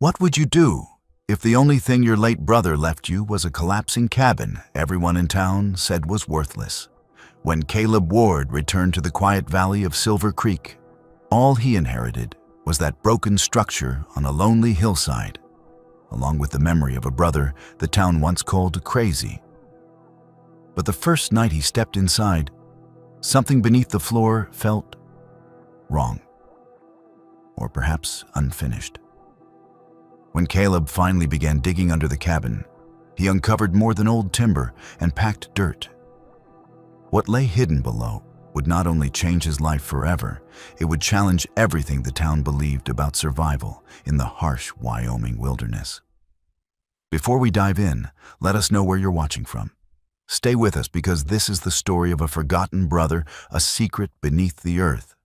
What would you do if the only thing your late brother left you was a collapsing cabin everyone in town said was worthless? When Caleb Ward returned to the quiet valley of Silver Creek, all he inherited was that broken structure on a lonely hillside, along with the memory of a brother the town once called crazy. But the first night he stepped inside, something beneath the floor felt wrong, or perhaps unfinished. When Caleb finally began digging under the cabin, he uncovered more than old timber and packed dirt. What lay hidden below would not only change his life forever, it would challenge everything the town believed about survival in the harsh Wyoming wilderness. Before we dive in, let us know where you're watching from. Stay with us because this is the story of a forgotten brother, a secret beneath the earth,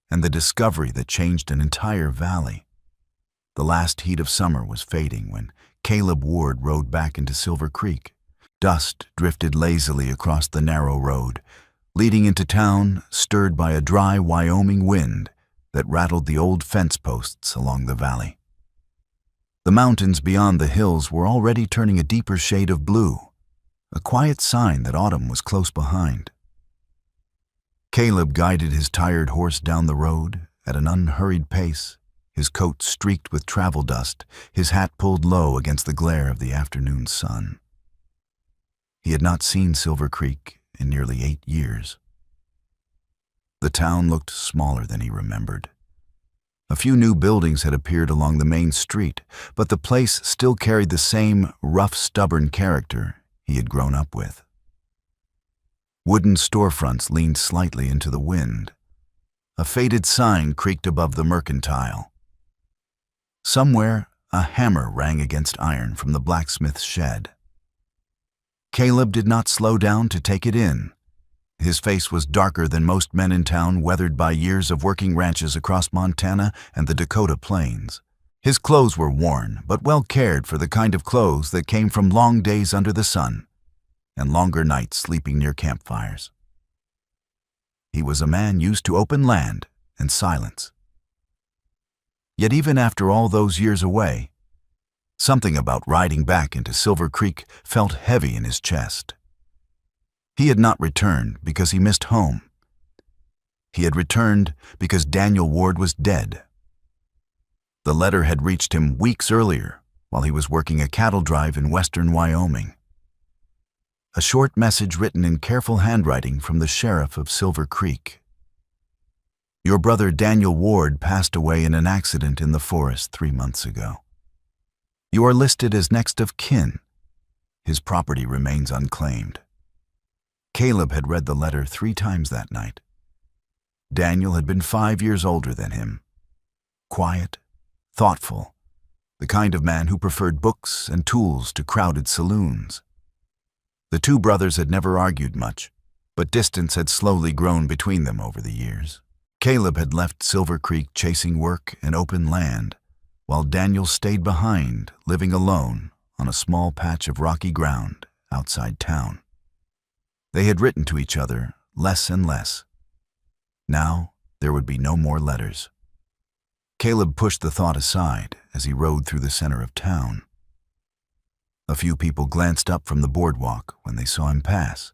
and the discovery that changed an entire valley. The last heat of summer was fading when Caleb Ward rode back into Silver Creek. Dust drifted lazily across the narrow road, leading into town, stirred by a dry Wyoming wind that rattled the old fence posts along the valley. The mountains beyond the hills were already turning a deeper shade of blue, a quiet sign that autumn was close behind. Caleb guided his tired horse down the road at an unhurried pace, his coat streaked with travel dust, his hat pulled low against the glare of the afternoon sun. He had not seen Silver Creek in nearly 8 years. The town looked smaller than he remembered. A few new buildings had appeared along the main street, but the place still carried the same rough, stubborn character he had grown up with. Wooden storefronts leaned slightly into the wind. A faded sign creaked above the mercantile. Somewhere, a hammer rang against iron from the blacksmith's shed. Caleb did not slow down to take it in. His face was darker than most men in town, weathered by years of working ranches across Montana and the Dakota Plains. His clothes were worn, but well cared for, the kind of clothes that came from long days under the sun and longer nights sleeping near campfires. He was a man used to open land and silence. Yet even after all those years away, something about riding back into Silver Creek felt heavy in his chest. He had not returned because he missed home. He had returned because Daniel Ward was dead. The letter had reached him weeks earlier while he was working a cattle drive in western Wyoming. A short message written in careful handwriting from the sheriff of Silver Creek. Your brother Daniel Ward passed away in an accident in the forest 3 months ago. You are listed as next of kin. His property remains unclaimed. Caleb had read the letter 3 times that night. Daniel had been 5 years older than him. Quiet, thoughtful, the kind of man who preferred books and tools to crowded saloons. The two brothers had never argued much, but distance had slowly grown between them over the years. Caleb had left Silver Creek chasing work and open land, while Daniel stayed behind, living alone on a small patch of rocky ground outside town. They had written to each other less and less. Now there would be no more letters. Caleb pushed the thought aside as he rode through the center of town. A few people glanced up from the boardwalk when they saw him pass.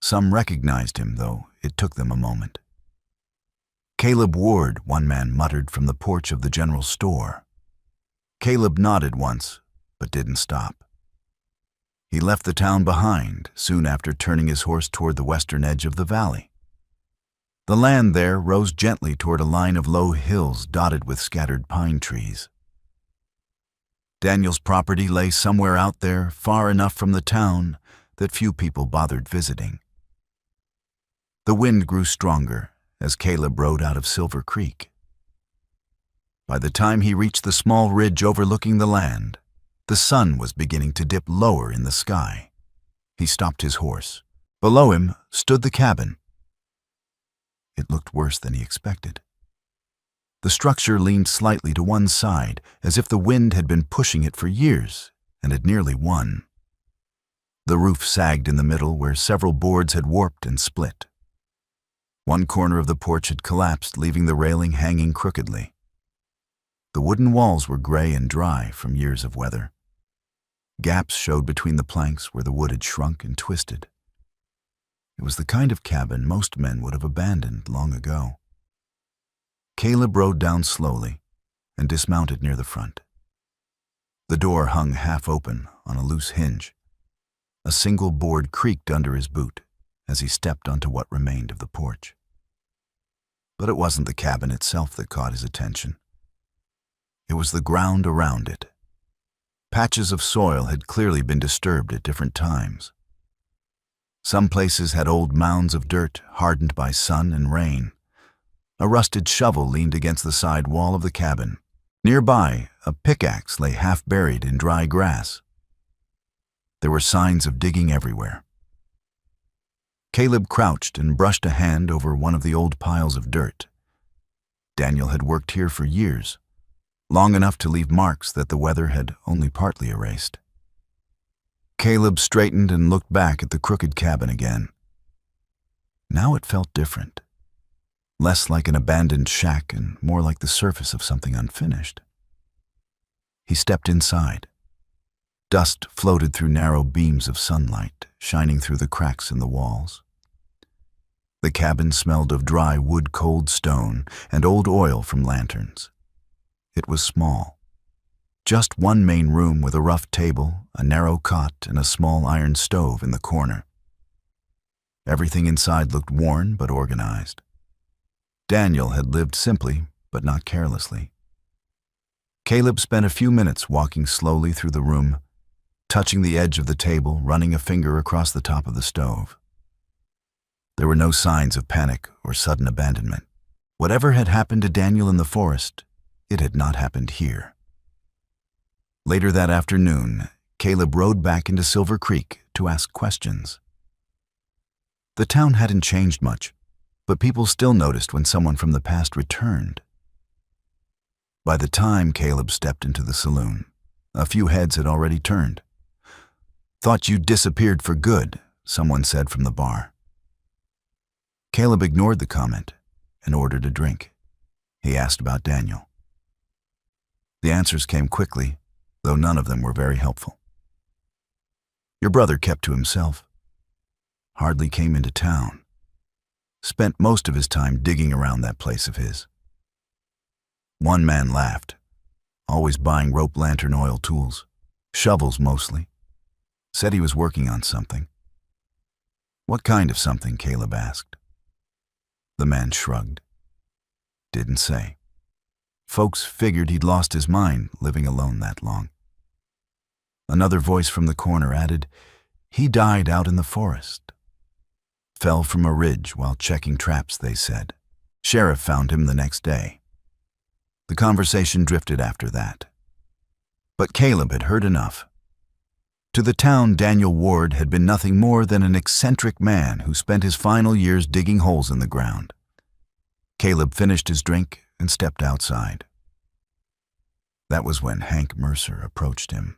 Some recognized him, though it took them a moment. Caleb Ward, one man muttered from the porch of the general store. Caleb nodded once, but didn't stop. He left the town behind soon after turning his horse toward the western edge of the valley. The land there rose gently toward a line of low hills dotted with scattered pine trees. Daniel's property lay somewhere out there, far enough from the town that few people bothered visiting. The wind grew stronger as Caleb rode out of Silver Creek. By the time he reached the small ridge overlooking the land, the sun was beginning to dip lower in the sky. He stopped his horse. Below him stood the cabin. It looked worse than he expected. The structure leaned slightly to one side, as if the wind had been pushing it for years and had nearly won. The roof sagged in the middle where several boards had warped and split. One corner of the porch had collapsed, leaving the railing hanging crookedly. The wooden walls were gray and dry from years of weather. Gaps showed between the planks where the wood had shrunk and twisted. It was the kind of cabin most men would have abandoned long ago. Caleb rode down slowly and dismounted near the front. The door hung half open on a loose hinge. A single board creaked under his boot as he stepped onto what remained of the porch. But it wasn't the cabin itself that caught his attention. It was the ground around it. Patches of soil had clearly been disturbed at different times. Some places had old mounds of dirt hardened by sun and rain. A rusted shovel leaned against the side wall of the cabin. Nearby, a pickaxe lay half buried in dry grass. There were signs of digging everywhere. Caleb crouched and brushed a hand over one of the old piles of dirt. Daniel had worked here for years, long enough to leave marks that the weather had only partly erased. Caleb straightened and looked back at the crooked cabin again. Now it felt different. Less like an abandoned shack and more like the surface of something unfinished. He stepped inside. Dust floated through narrow beams of sunlight, shining through the cracks in the walls. The cabin smelled of dry wood-cold stone and old oil from lanterns. It was small. Just one main room with a rough table, a narrow cot, and a small iron stove in the corner. Everything inside looked worn but organized. Daniel had lived simply, but not carelessly. Caleb spent a few minutes walking slowly through the room, touching the edge of the table, running a finger across the top of the stove. There were no signs of panic or sudden abandonment. Whatever had happened to Daniel in the forest, it had not happened here. Later that afternoon, Caleb rode back into Silver Creek to ask questions. The town hadn't changed much, but people still noticed when someone from the past returned. By the time Caleb stepped into the saloon, a few heads had already turned. "Thought you disappeared for good," someone said from the bar. Caleb ignored the comment and ordered a drink. He asked about Daniel. The answers came quickly, though none of them were very helpful. Your brother kept to himself. Hardly came into town. Spent most of his time digging around that place of his. One man laughed, always buying rope lantern oil tools, shovels mostly. Said he was working on something. What kind of something, Caleb asked. The man shrugged. Didn't say. Folks figured he'd lost his mind living alone that long. Another voice from the corner added, he died out in the forest. Fell from a ridge while checking traps, they said. Sheriff found him the next day. The conversation drifted after that. But Caleb had heard enough. To the town, Daniel Ward had been nothing more than an eccentric man who spent his final years digging holes in the ground. Caleb finished his drink and stepped outside. That was when Hank Mercer approached him.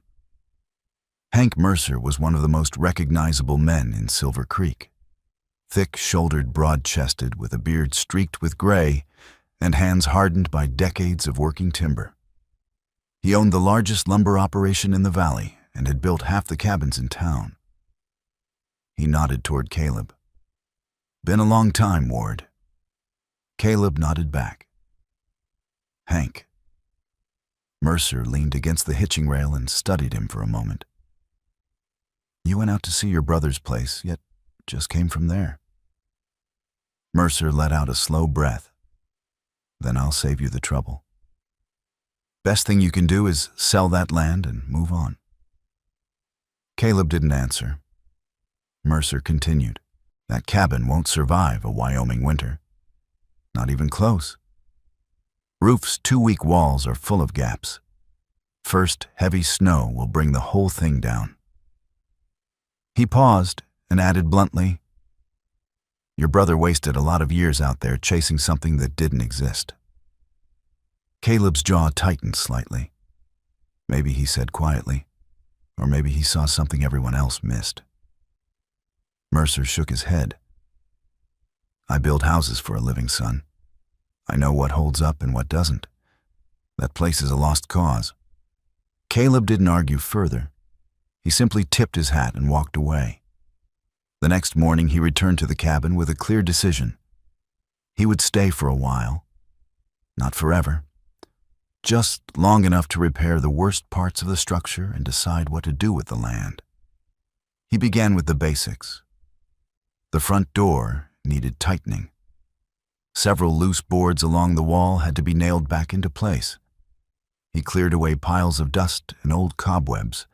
Hank Mercer was one of the most recognizable men in Silver Creek. Thick-shouldered, broad-chested, with a beard streaked with gray and hands hardened by decades of working timber. He owned the largest lumber operation in the valley and had built half the cabins in town. He nodded toward Caleb. Been a long time, Ward. Caleb nodded back. Hank. Mercer leaned against the hitching rail and studied him for a moment. You went out to see your brother's place, yet just came from there. Mercer let out a slow breath. Then I'll save you the trouble. Best thing you can do is sell that land and move on. Caleb didn't answer. Mercer continued. That cabin won't survive a Wyoming winter. Not even close. Roof's 2 weak walls are full of gaps. First, heavy snow will bring the whole thing down. He paused and added bluntly, your brother wasted a lot of years out there chasing something that didn't exist. Caleb's jaw tightened slightly. Maybe he said quietly, or maybe he saw something everyone else missed. Mercer shook his head. I build houses for a living, son. I know what holds up and what doesn't. That place is a lost cause. Caleb didn't argue further. He simply tipped his hat and walked away. The next morning he returned to the cabin with a clear decision. He would stay for a while. Not forever. Just long enough to repair the worst parts of the structure and decide what to do with the land. He began with the basics. The front door needed tightening. Several loose boards along the wall had to be nailed back into place. He cleared away piles of dust and old cobwebs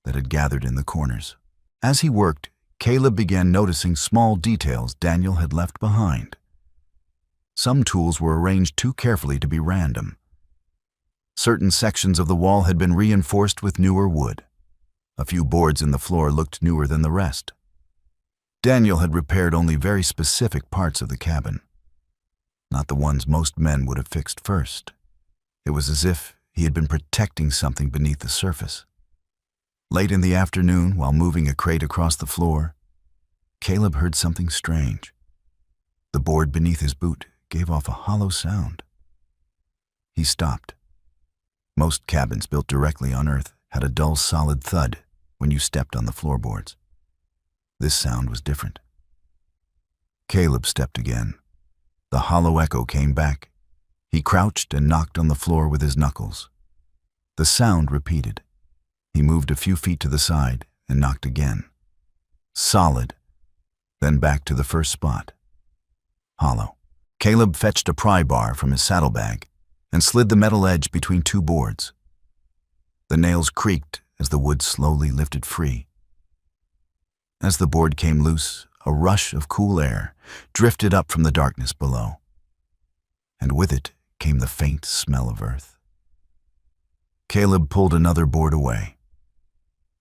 that had gathered in the corners. As he worked, Caleb began noticing small details Daniel had left behind. Some tools were arranged too carefully to be random. Certain sections of the wall had been reinforced with newer wood. A few boards in the floor looked newer than the rest. Daniel had repaired only very specific parts of the cabin, not the ones most men would have fixed first. It was as if he had been protecting something beneath the surface. Late in the afternoon, while moving a crate across the floor, Caleb heard something strange. The board beneath his boot gave off a hollow sound. He stopped. Most cabins built directly on earth had a dull, solid thud when you stepped on the floorboards. This sound was different. Caleb stepped again. The hollow echo came back. He crouched and knocked on the floor with his knuckles. The sound repeated. He moved a few feet to the side and knocked again. Solid, then back to the first spot. Hollow. Caleb fetched a pry bar from his saddlebag and slid the metal edge between two boards. The nails creaked as the wood slowly lifted free. As the board came loose, a rush of cool air drifted up from the darkness below, and with it came the faint smell of earth. Caleb pulled another board away,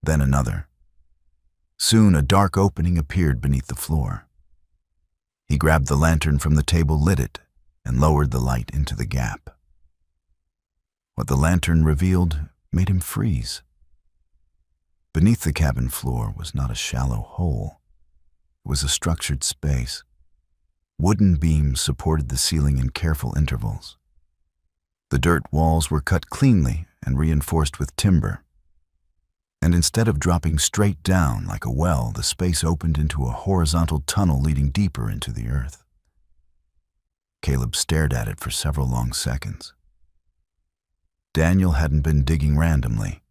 then another. Soon a dark opening appeared beneath the floor. He grabbed the lantern from the table, lit it, and lowered the light into the gap. What the lantern revealed made him freeze. Beneath the cabin floor was not a shallow hole. It was a structured space. Wooden beams supported the ceiling in careful intervals. The dirt walls were cut cleanly and reinforced with timber. And instead of dropping straight down like a well, the space opened into a horizontal tunnel leading deeper into the earth. Caleb stared at it for several long seconds. Daniel hadn't been digging randomly.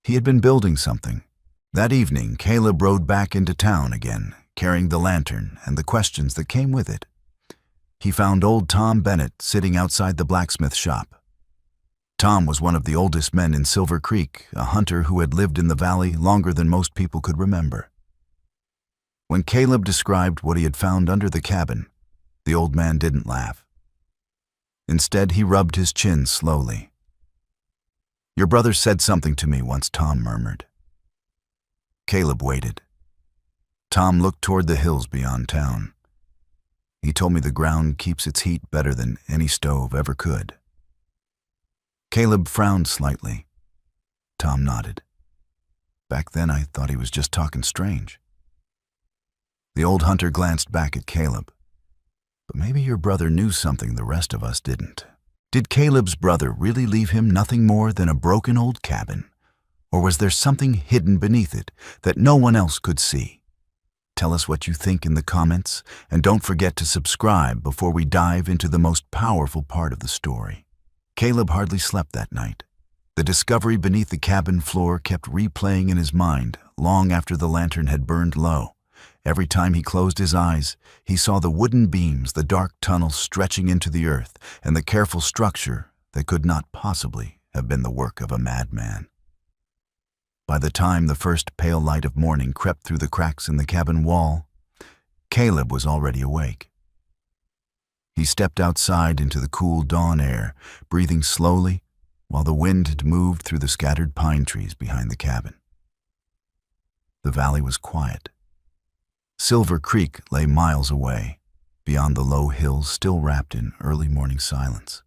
He had been building something. That evening, Caleb rode back into town again, carrying the lantern and the questions that came with it. He found old Tom Bennett sitting outside the blacksmith shop. Tom was one of the oldest men in Silver Creek, a hunter who had lived in the valley longer than most people could remember. When Caleb described what he had found under the cabin, the old man didn't laugh. Instead, he rubbed his chin slowly. "Your brother said something to me once," Tom murmured. Caleb waited. Tom looked toward the hills beyond town. "He told me the ground keeps its heat better than any stove ever could." Caleb frowned slightly. Tom nodded. "Back then I thought he was just talking strange." The old hunter glanced back at Caleb. "But maybe your brother knew something the rest of us didn't. Did Caleb's brother really leave him nothing more than a broken old cabin? Or was there something hidden beneath it that no one else could see? Tell us what you think in the comments, and don't forget to subscribe before we dive into the most powerful part of the story." Caleb hardly slept that night. The discovery beneath the cabin floor kept replaying in his mind long after the lantern had burned low. Every time he closed his eyes, he saw the wooden beams, the dark tunnel stretching into the earth, and the careful structure that could not possibly have been the work of a madman. By the time the first pale light of morning crept through the cracks in the cabin wall, Caleb was already awake. He stepped outside into the cool dawn air, breathing slowly while the wind had moved through the scattered pine trees behind the cabin. The valley was quiet. Silver Creek lay miles away, beyond the low hills still wrapped in early morning silence.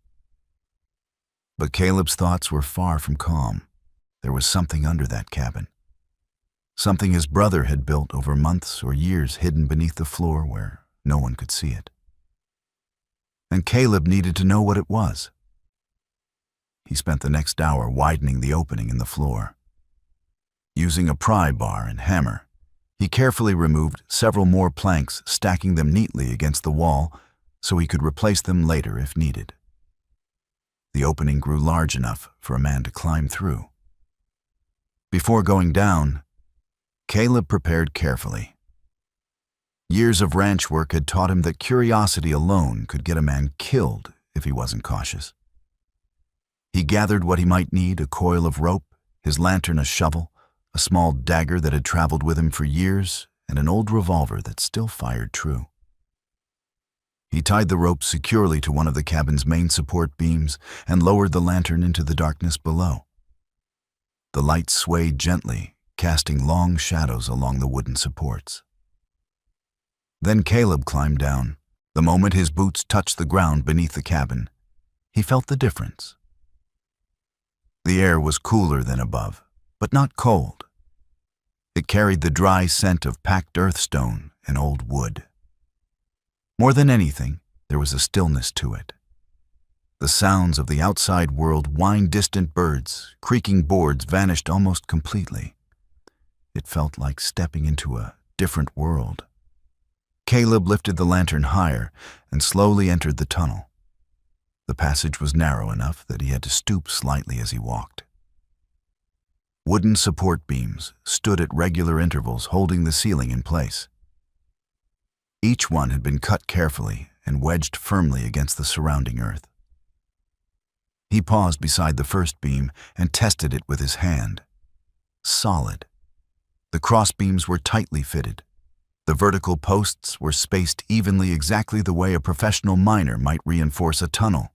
But Caleb's thoughts were far from calm. There was something under that cabin. Something his brother had built over months or years hidden beneath the floor where no one could see it. And Caleb needed to know what it was. He spent the next hour widening the opening in the floor. Using a pry bar and hammer, he carefully removed several more planks, stacking them neatly against the wall so he could replace them later if needed. The opening grew large enough for a man to climb through. Before going down, Caleb prepared carefully. Years of ranch work had taught him that curiosity alone could get a man killed if he wasn't cautious. He gathered what he might need: a coil of rope, his lantern, a shovel, a small dagger that had traveled with him for years, and an old revolver that still fired true. He tied the rope securely to one of the cabin's main support beams and lowered the lantern into the darkness below. The light swayed gently, casting long shadows along the wooden supports. Then Caleb climbed down. The moment his boots touched the ground beneath the cabin, he felt the difference. The air was cooler than above, but not cold. It carried the dry scent of packed earthstone and old wood. More than anything, there was a stillness to it. The sounds of the outside world, whined distant birds, creaking boards, vanished almost completely. It felt like stepping into a different world. Caleb lifted the lantern higher and slowly entered the tunnel. The passage was narrow enough that he had to stoop slightly as he walked. Wooden support beams stood at regular intervals, holding the ceiling in place. Each one had been cut carefully and wedged firmly against the surrounding earth. He paused beside the first beam and tested it with his hand. Solid. The crossbeams were tightly fitted. The vertical posts were spaced evenly, exactly the way a professional miner might reinforce a tunnel.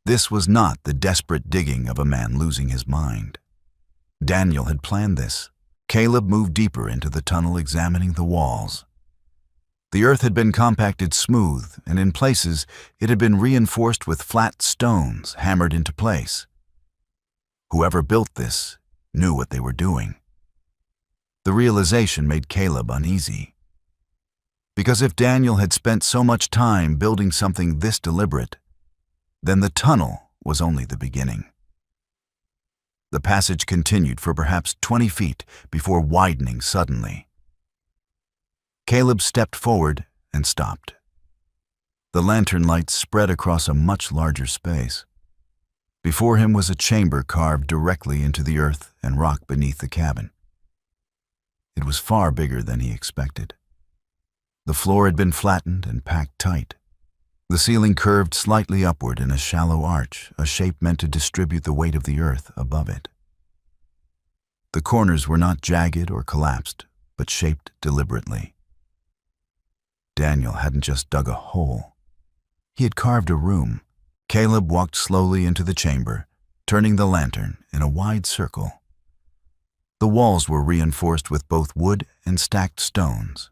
This was not the desperate digging of a man losing his mind. Daniel had planned this. Caleb moved deeper into the tunnel, examining the walls. The earth had been compacted smooth, and in places it had been reinforced with flat stones hammered into place. Whoever built this knew what they were doing. The realization made Caleb uneasy. Because if Daniel had spent so much time building something this deliberate, then the tunnel was only the beginning. The passage continued for perhaps 20 feet before widening suddenly. Caleb stepped forward and stopped. The lantern light spread across a much larger space. Before him was a chamber carved directly into the earth and rock beneath the cabin. It was far bigger than he expected. The floor had been flattened and packed tight. The ceiling curved slightly upward in a shallow arch, a shape meant to distribute the weight of the earth above it. The corners were not jagged or collapsed, but shaped deliberately. Daniel hadn't just dug a hole. He had carved a room. Caleb walked slowly into the chamber, turning the lantern in a wide circle. The walls were reinforced with both wood and stacked stones.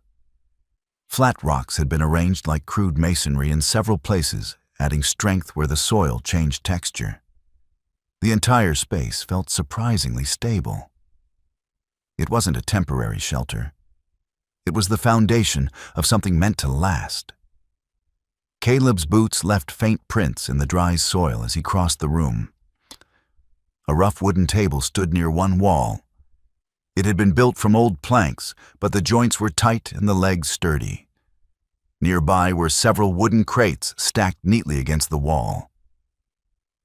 Flat rocks had been arranged like crude masonry in several places, adding strength where the soil changed texture. The entire space felt surprisingly stable. It wasn't a temporary shelter. It was the foundation of something meant to last. Caleb's boots left faint prints in the dry soil as he crossed the room. A rough wooden table stood near one wall. It had been built from old planks, but the joints were tight and the legs sturdy. Nearby were several wooden crates stacked neatly against the wall.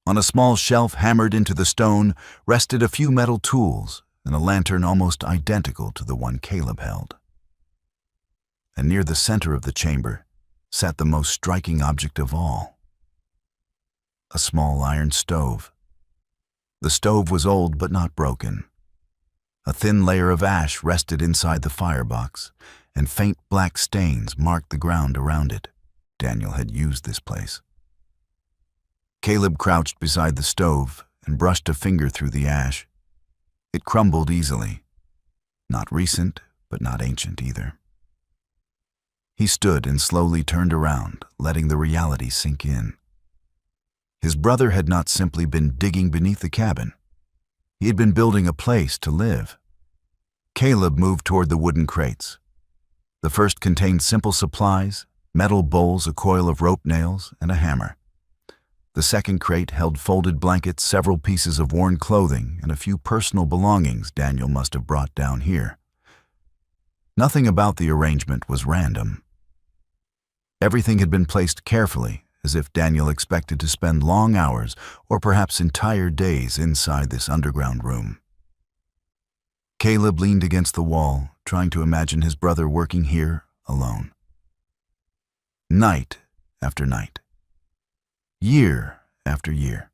On a small shelf hammered into the stone rested a few metal tools and a lantern almost identical to the one Caleb held. And near the center of the chamber sat the most striking object of all: a small iron stove. The stove was old but not broken. A thin layer of ash rested inside the firebox, and faint black stains marked the ground around it. Daniel had used this place. Caleb crouched beside the stove and brushed a finger through the ash. It crumbled easily. Not recent, but not ancient either. He stood and slowly turned around, letting the reality sink in. His brother had not simply been digging beneath the cabin. He had been building a place to live. Caleb moved toward the wooden crates. The first contained simple supplies: metal bowls, a coil of rope nails, and a hammer. The second crate held folded blankets, several pieces of worn clothing, and a few personal belongings Daniel must have brought down here. Nothing about the arrangement was random. Everything had been placed carefully, as if Daniel expected to spend long hours or perhaps entire days inside this underground room. Caleb leaned against the wall, trying to imagine his brother working here alone. Night after night. Year after year.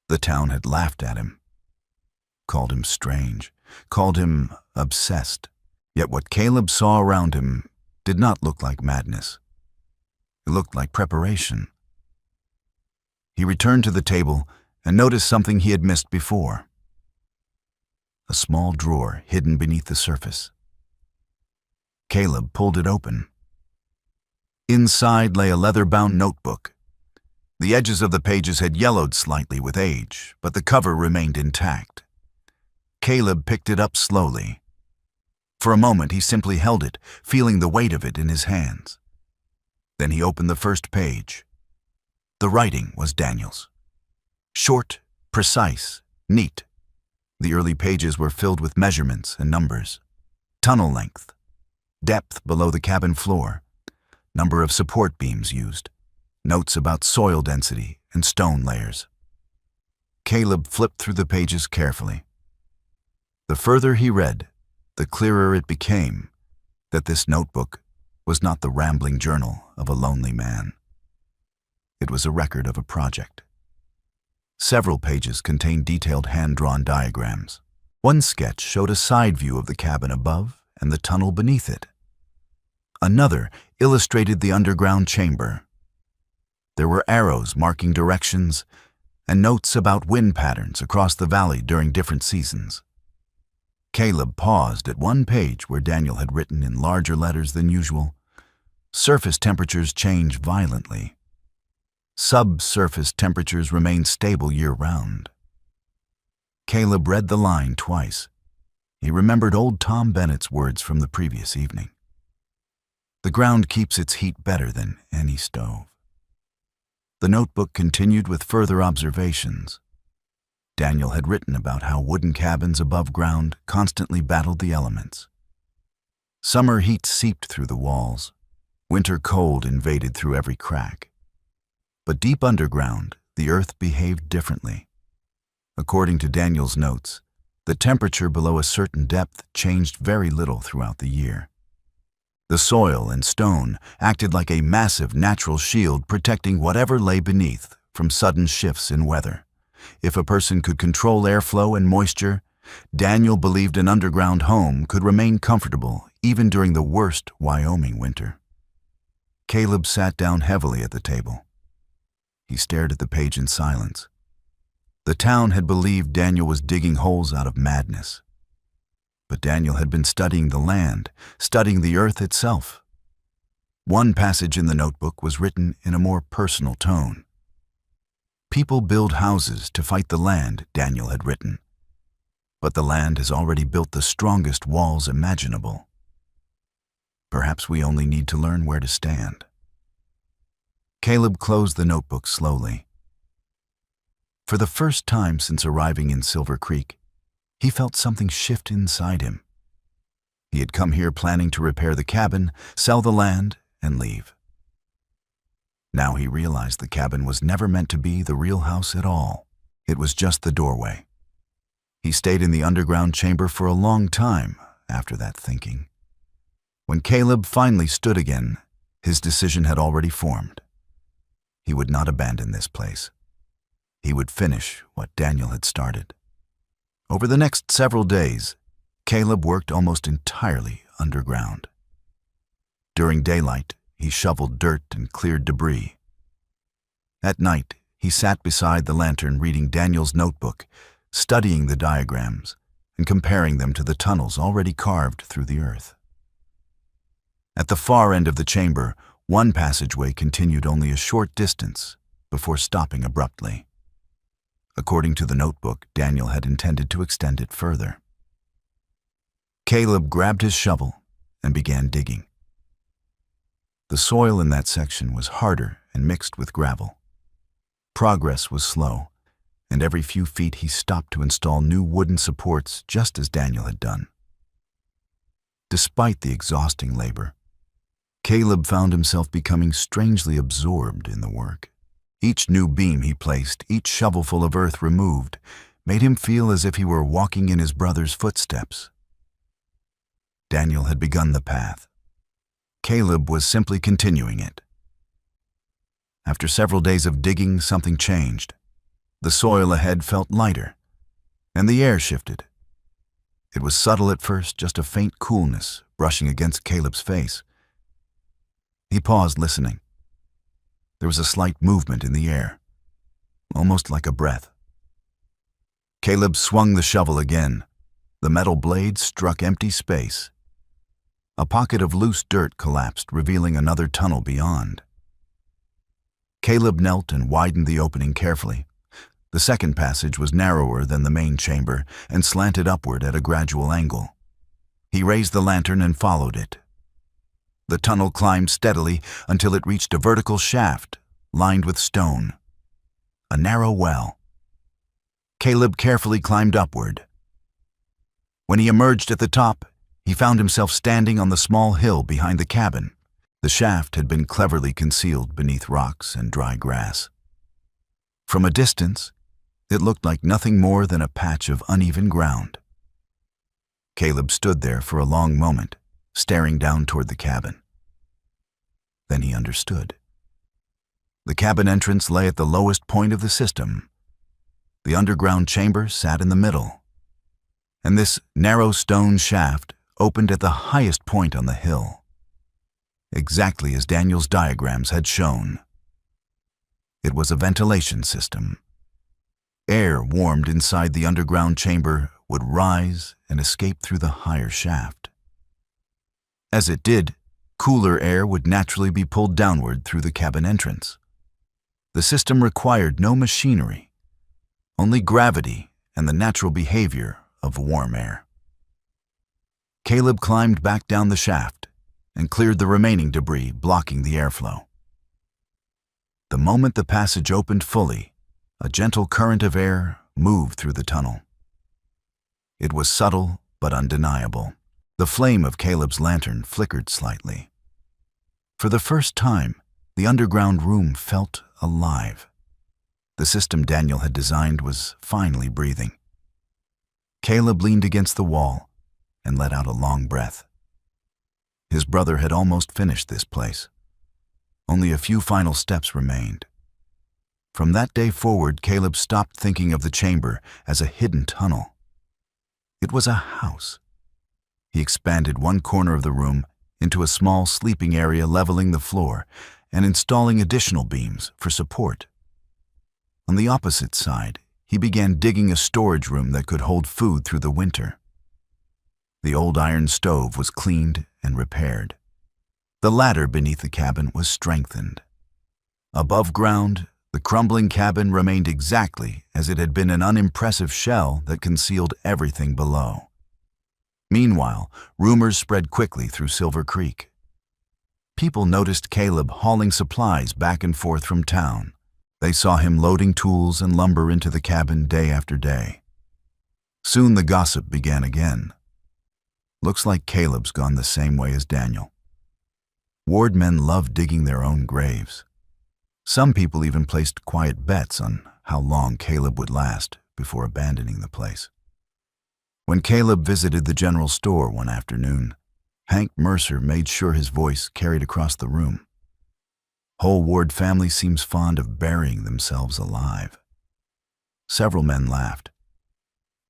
The town had laughed at him, called him strange, called him obsessed. Yet what Caleb saw around him did not look like madness. It looked like preparation. He returned to the table and noticed something he had missed before. A small drawer hidden beneath the surface. Caleb pulled it open. Inside lay a leather-bound notebook. The edges of the pages had yellowed slightly with age, but the cover remained intact. Caleb picked it up slowly. For a moment he simply held it, feeling the weight of it in his hands. Then he opened the first page. The writing was Daniel's. Short, precise, neat. The early pages were filled with measurements and numbers. Tunnel length, depth below the cabin floor, number of support beams used, notes about soil density and stone layers. Caleb flipped through the pages carefully. The further he read, the clearer it became that this notebook was not the rambling journal of a lonely man. It was a record of a project. Several pages contained detailed hand-drawn diagrams. One sketch showed a side view of the cabin above and the tunnel beneath it. Another illustrated the underground chamber. There were arrows marking directions and notes about wind patterns across the valley during different seasons. Caleb paused at one page where Daniel had written in larger letters than usual, "Surface temperatures change violently. Subsurface temperatures remain stable year-round." Caleb read the line twice. He remembered old Tom Bennett's words from the previous evening. The ground keeps its heat better than any stove. The notebook continued with further observations. Daniel had written about how wooden cabins above ground constantly battled the elements. Summer heat seeped through the walls. Winter cold invaded through every crack. But deep underground, the earth behaved differently. According to Daniel's notes, the temperature below a certain depth changed very little throughout the year. The soil and stone acted like a massive natural shield protecting whatever lay beneath from sudden shifts in weather. If a person could control airflow and moisture, Daniel believed an underground home could remain comfortable even during the worst Wyoming winter. Caleb sat down heavily at the table. He stared at the page in silence. The town had believed Daniel was digging holes out of madness. But Daniel had been studying the land, studying the earth itself. One passage in the notebook was written in a more personal tone. "People build houses to fight the land," Daniel had written. "But the land has already built the strongest walls imaginable. Perhaps we only need to learn where to stand." Caleb closed the notebook slowly. For the first time since arriving in Silver Creek, he felt something shift inside him. He had come here planning to repair the cabin, sell the land, and leave. Now he realized the cabin was never meant to be the real house at all. It was just the doorway. He stayed in the underground chamber for a long time after that thinking. When Caleb finally stood again, his decision had already formed. He would not abandon this place. He would finish what Daniel had started. Over the next several days, Caleb worked almost entirely underground. During daylight, he shoveled dirt and cleared debris. At night, he sat beside the lantern reading Daniel's notebook, studying the diagrams and comparing them to the tunnels already carved through the earth. At the far end of the chamber, one passageway continued only a short distance before stopping abruptly. According to the notebook, Daniel had intended to extend it further. Caleb grabbed his shovel and began digging. The soil in that section was harder and mixed with gravel. progress was slow, and every few feet he stopped to install new wooden supports just as Daniel had done. Despite the exhausting labor, Caleb found himself becoming strangely absorbed in the work. Each new beam he placed, each shovelful of earth removed, made him feel as if he were walking in his brother's footsteps. Daniel had begun the path. Caleb was simply continuing it. After several days of digging, something changed. The soil ahead felt lighter, and the air shifted. It was subtle at first, just a faint coolness brushing against Caleb's face. He paused, listening. There was a slight movement in the air, almost like a breath. Caleb swung the shovel again. The metal blade struck empty space. A pocket of loose dirt collapsed, revealing another tunnel beyond. Caleb knelt and widened the opening carefully. The second passage was narrower than the main chamber and slanted upward at a gradual angle. He raised the lantern and followed it. The tunnel climbed steadily until it reached a vertical shaft lined with stone. A narrow well. Caleb carefully climbed upward. When he emerged at the top, he found himself standing on the small hill behind the cabin. The shaft had been cleverly concealed beneath rocks and dry grass. From a distance, it looked like nothing more than a patch of uneven ground. Caleb stood there for a long moment, staring down toward the cabin. Then he understood. The cabin entrance lay at the lowest point of the system. The underground chamber sat in the middle, and this narrow stone shaft opened at the highest point on the hill, exactly as Daniel's diagrams had shown. It was a ventilation system. Air warmed inside the underground chamber would rise and escape through the higher shaft. As it did, cooler air would naturally be pulled downward through the cabin entrance. The system required no machinery, only gravity and the natural behavior of warm air. Caleb climbed back down the shaft and cleared the remaining debris blocking the airflow. The moment the passage opened fully, a gentle current of air moved through the tunnel. It was subtle but undeniable. The flame of Caleb's lantern flickered slightly. For the first time, the underground room felt alive. The system Daniel had designed was finally breathing. Caleb leaned against the wall and let out a long breath. His brother had almost finished this place. Only a few final steps remained. From that day forward, Caleb stopped thinking of the chamber as a hidden tunnel. It was a house. He expanded one corner of the room into a small sleeping area, leveling the floor and installing additional beams for support. On the opposite side, he began digging a storage room that could hold food through the winter. The old iron stove was cleaned and repaired. The ladder beneath the cabin was strengthened. Above ground, the crumbling cabin remained exactly as it had been, an unimpressive shell that concealed everything below. Meanwhile, rumors spread quickly through Silver Creek. People noticed Caleb hauling supplies back and forth from town. They saw him loading tools and lumber into the cabin day after day. Soon the gossip began again. Looks like Caleb's gone the same way as Daniel. Ward men love digging their own graves. Some people even placed quiet bets on how long Caleb would last before abandoning the place. When Caleb visited the general store one afternoon, Hank Mercer made sure his voice carried across the room. Whole Ward family seems fond of burying themselves alive. Several men laughed.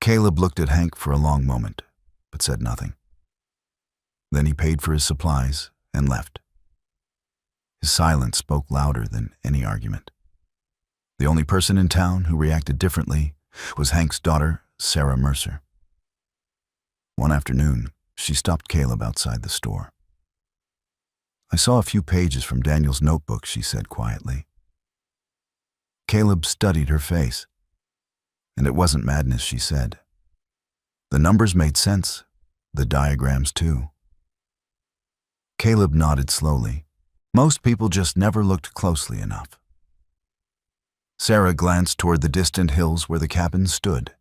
Caleb looked at Hank for a long moment, but said nothing. Then he paid for his supplies and left. His silence spoke louder than any argument. The only person in town who reacted differently was Hank's daughter, Sarah Mercer. One afternoon, she stopped Caleb outside the store. "I saw a few pages from Daniel's notebook," she said quietly. Caleb studied her face. And it wasn't madness, she said. The numbers made sense, the diagrams too. Caleb nodded slowly. Most people just never looked closely enough. Sarah glanced toward the distant hills where the cabin stood.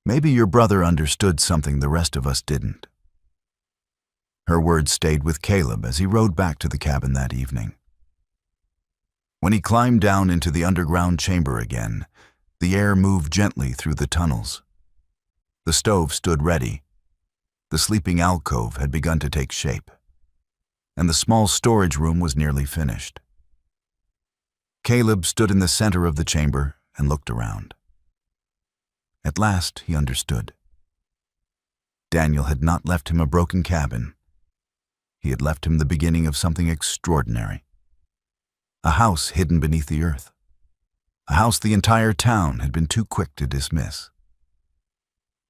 "Maybe your brother understood something the rest of us didn't." Her words stayed with Caleb as he rode back to the cabin that evening. When he climbed down into the underground chamber again, the air moved gently through the tunnels. The stove stood ready. The sleeping alcove had begun to take shape, and the small storage room was nearly finished. Caleb stood in the center of the chamber and looked around. At last he understood. Daniel had not left him a broken cabin. He had left him the beginning of something extraordinary. A house hidden beneath the earth. A house the entire town had been too quick to dismiss.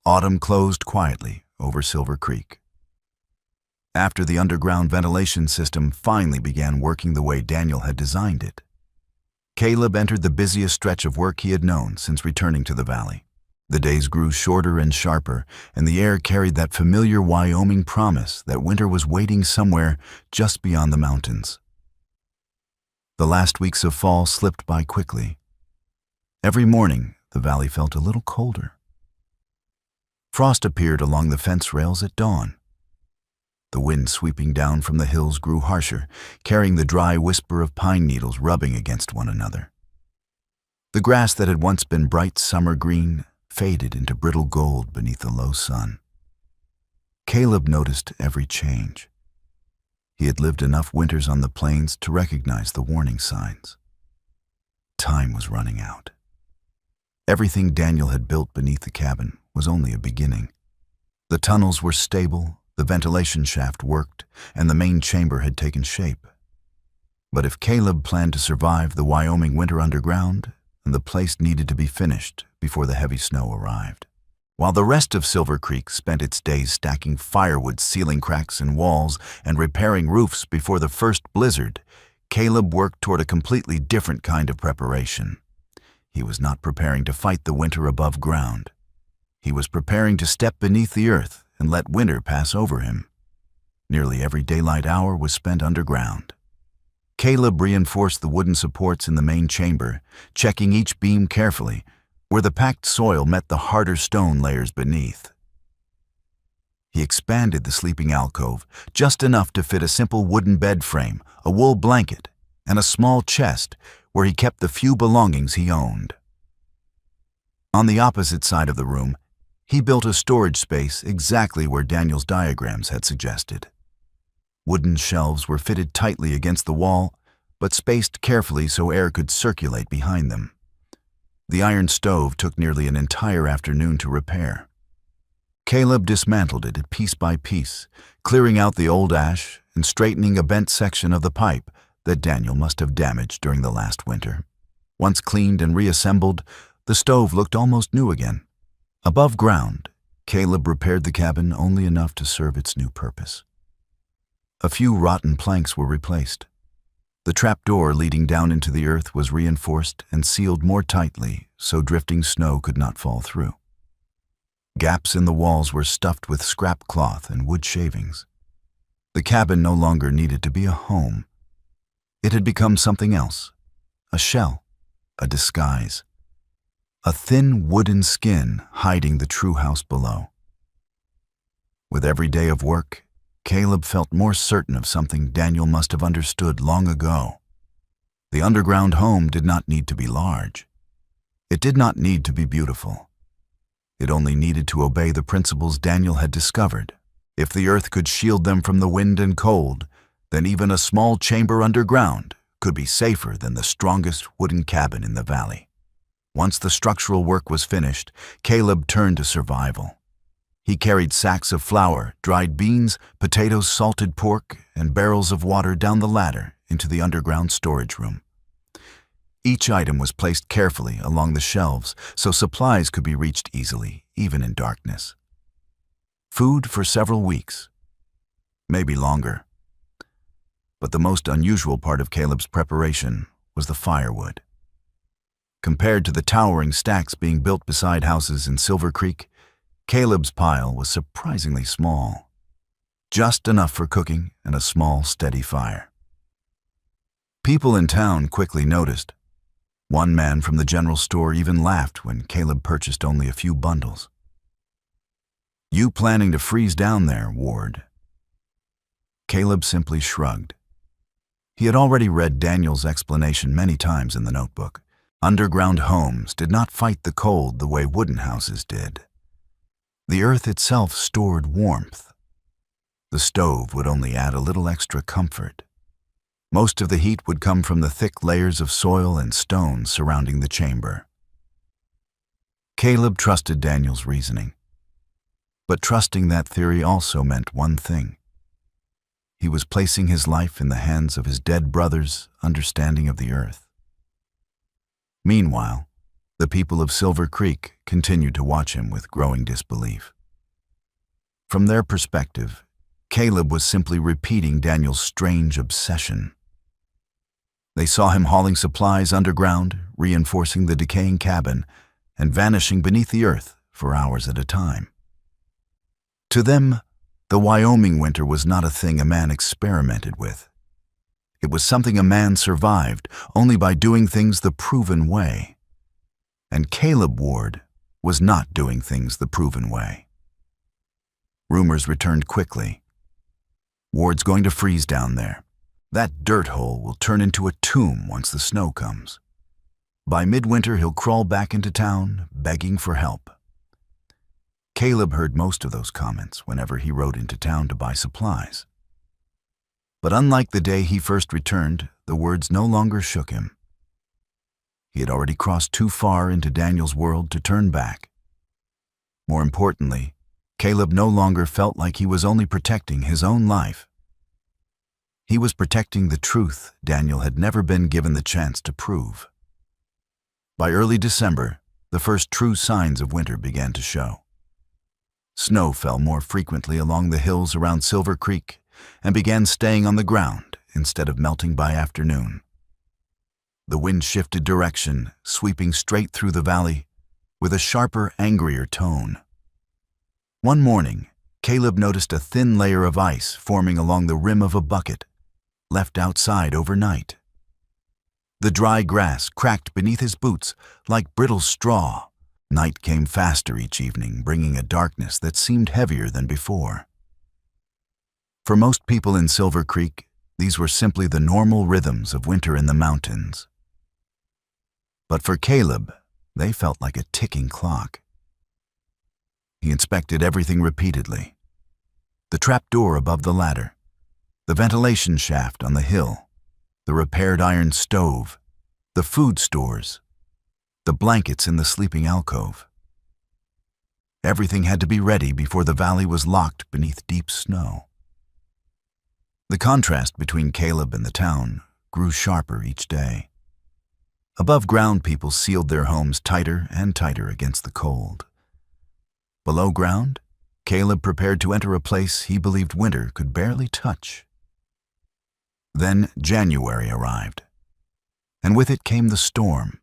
Autumn closed quietly over Silver Creek. After the underground ventilation system finally began working the way Daniel had designed it, Caleb entered the busiest stretch of work he had known since returning to the valley. The days grew shorter and sharper, and the air carried that familiar Wyoming promise that winter was waiting somewhere just beyond the mountains. The last weeks of fall slipped by quickly. Every morning, the valley felt a little colder. Frost appeared along the fence rails at dawn. The wind sweeping down from the hills grew harsher, carrying the dry whisper of pine needles rubbing against one another. The grass that had once been bright summer green faded into brittle gold beneath the low sun. Caleb noticed every change. He had lived enough winters on the plains to recognize the warning signs. Time was running out. Everything Daniel had built beneath the cabin was only a beginning. The tunnels were stable, the ventilation shaft worked, and the main chamber had taken shape. But if Caleb planned to survive the Wyoming winter underground, the place needed to be finished before the heavy snow arrived. While the rest of Silver Creek spent its days stacking firewood, sealing cracks in walls, and repairing roofs before the first blizzard, Caleb worked toward a completely different kind of preparation. He was not preparing to fight the winter above ground. He was preparing to step beneath the earth and let winter pass over him. Nearly every daylight hour was spent underground. Caleb reinforced the wooden supports in the main chamber, checking each beam carefully, where the packed soil met the harder stone layers beneath. He expanded the sleeping alcove just enough to fit a simple wooden bed frame, a wool blanket, and a small chest where he kept the few belongings he owned. On the opposite side of the room, he built a storage space exactly where Daniel's diagrams had suggested. Wooden shelves were fitted tightly against the wall, but spaced carefully so air could circulate behind them. The iron stove took nearly an entire afternoon to repair. Caleb dismantled it piece by piece, clearing out the old ash and straightening a bent section of the pipe that Daniel must have damaged during the last winter. Once cleaned and reassembled, the stove looked almost new again. Above ground, Caleb repaired the cabin only enough to serve its new purpose. A few rotten planks were replaced. The trapdoor leading down into the earth was reinforced and sealed more tightly so drifting snow could not fall through. Gaps in the walls were stuffed with scrap cloth and wood shavings. The cabin no longer needed to be a home. It had become something else, a shell, a disguise, a thin wooden skin hiding the true house below. With every day of work, Caleb felt more certain of something Daniel must have understood long ago. The underground home did not need to be large. It did not need to be beautiful. It only needed to obey the principles Daniel had discovered. If the earth could shield them from the wind and cold, then even a small chamber underground could be safer than the strongest wooden cabin in the valley. Once the structural work was finished, Caleb turned to survival. He carried sacks of flour, dried beans, potatoes, salted pork, and barrels of water down the ladder into the underground storage room. Each item was placed carefully along the shelves so supplies could be reached easily, even in darkness. Food for several weeks, maybe longer. But the most unusual part of Caleb's preparation was the firewood. Compared to the towering stacks being built beside houses in Silver Creek, Caleb's pile was surprisingly small, just enough for cooking and a small, steady fire. People in town quickly noticed. One man from the general store even laughed when Caleb purchased only a few bundles. "You planning to freeze down there, Ward?" Caleb simply shrugged. He had already read Daniel's explanation many times in the notebook. Underground homes did not fight the cold the way wooden houses did. The earth itself stored warmth. The stove would only add a little extra comfort. Most of the heat would come from the thick layers of soil and stone surrounding the chamber. Caleb trusted Daniel's reasoning. But trusting that theory also meant one thing. He was placing his life in the hands of his dead brother's understanding of the earth. Meanwhile, the people of Silver Creek continued to watch him with growing disbelief. From their perspective, Caleb was simply repeating Daniel's strange obsession. They saw him hauling supplies underground, reinforcing the decaying cabin, and vanishing beneath the earth for hours at a time. To them, the Wyoming winter was not a thing a man experimented with. It was something a man survived only by doing things the proven way. And Caleb Ward was not doing things the proven way. Rumors returned quickly. "Ward's going to freeze down there. That dirt hole will turn into a tomb once the snow comes. By midwinter, he'll crawl back into town, begging for help." Caleb heard most of those comments whenever he rode into town to buy supplies. But unlike the day he first returned, the words no longer shook him. He had already crossed too far into Daniel's world to turn back. More importantly, Caleb no longer felt like he was only protecting his own life. He was protecting the truth Daniel had never been given the chance to prove. By early December, the first true signs of winter began to show. Snow fell more frequently along the hills around Silver Creek and began staying on the ground instead of melting by afternoon. The wind shifted direction, sweeping straight through the valley with a sharper, angrier tone. One morning, Caleb noticed a thin layer of ice forming along the rim of a bucket, left outside overnight. The dry grass cracked beneath his boots like brittle straw. Night came faster each evening, bringing a darkness that seemed heavier than before. For most people in Silver Creek, these were simply the normal rhythms of winter in the mountains. But for Caleb, they felt like a ticking clock. He inspected everything repeatedly. The trapdoor above the ladder, the ventilation shaft on the hill, the repaired iron stove, the food stores, the blankets in the sleeping alcove. Everything had to be ready before the valley was locked beneath deep snow. The contrast between Caleb and the town grew sharper each day. Above ground, people sealed their homes tighter and tighter against the cold. Below ground, Caleb prepared to enter a place he believed winter could barely touch. Then January arrived, and with it came the storm.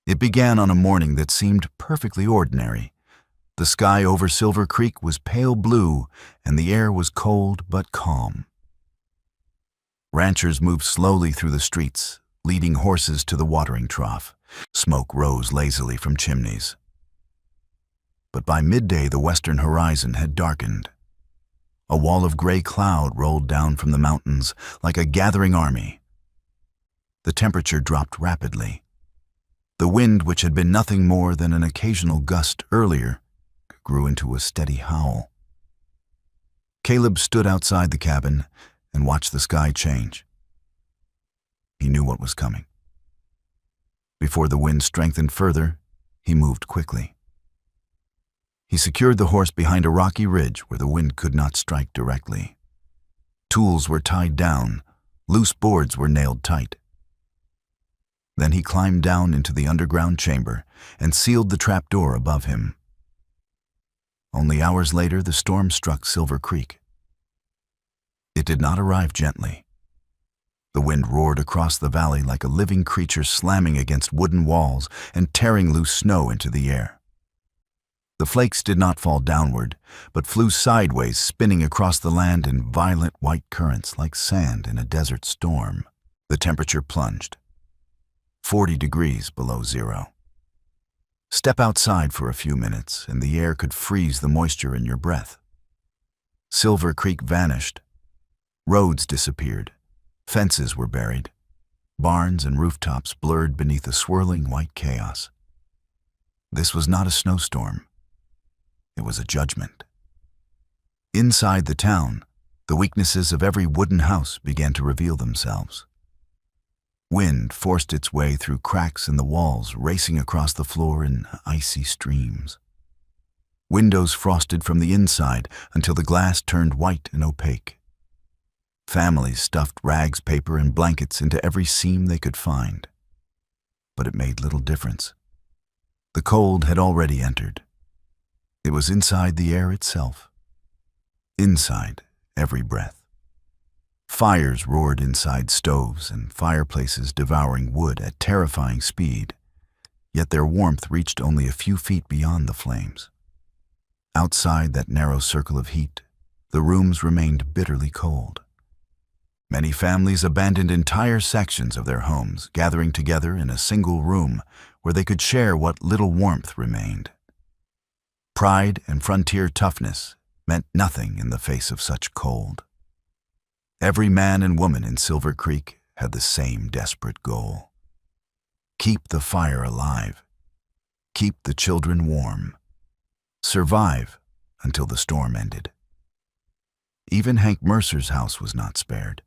It began on a morning that seemed perfectly ordinary. The sky over Silver Creek was pale blue, and the air was cold but calm. Ranchers moved slowly through the streets, leading horses to the watering trough. Smoke rose lazily from chimneys. But by midday, the western horizon had darkened. A wall of gray cloud rolled down from the mountains like a gathering army. The temperature dropped rapidly. The wind, which had been nothing more than an occasional gust earlier, grew into a steady howl. Caleb stood outside the cabin and watched the sky change. He knew what was coming. Before the wind strengthened further, he moved quickly. He secured the horse behind a rocky ridge where the wind could not strike directly. Tools were tied down, loose boards were nailed tight. Then he climbed down into the underground chamber and sealed the trapdoor above him. Only hours later, the storm struck Silver Creek. It did not arrive gently. The wind roared across the valley like a living creature slamming against wooden walls and tearing loose snow into the air. The flakes did not fall downward, but flew sideways, spinning across the land in violent white currents like sand in a desert storm. The temperature plunged. 40 degrees below zero. Step outside for a few minutes and the air could freeze the moisture in your breath. Silver Creek vanished. Roads disappeared. Fences were buried. Barns and rooftops blurred beneath a swirling white chaos. This was not a snowstorm. It was a judgment. Inside the town, the weaknesses of every wooden house began to reveal themselves. Wind forced its way through cracks in the walls, racing across the floor in icy streams. Windows frosted from the inside until the glass turned white and opaque. Families stuffed rags, paper, and blankets into every seam they could find. But it made little difference. The cold had already entered. It was inside the air itself. Inside every breath. Fires roared inside stoves and fireplaces devouring wood at terrifying speed, yet their warmth reached only a few feet beyond the flames. Outside that narrow circle of heat, the rooms remained bitterly cold. Many families abandoned entire sections of their homes, gathering together in a single room where they could share what little warmth remained. Pride and frontier toughness meant nothing in the face of such cold. Every man and woman in Silver Creek had the same desperate goal. Keep the fire alive. Keep the children warm. Survive until the storm ended. Even Hank Mercer's house was not spared.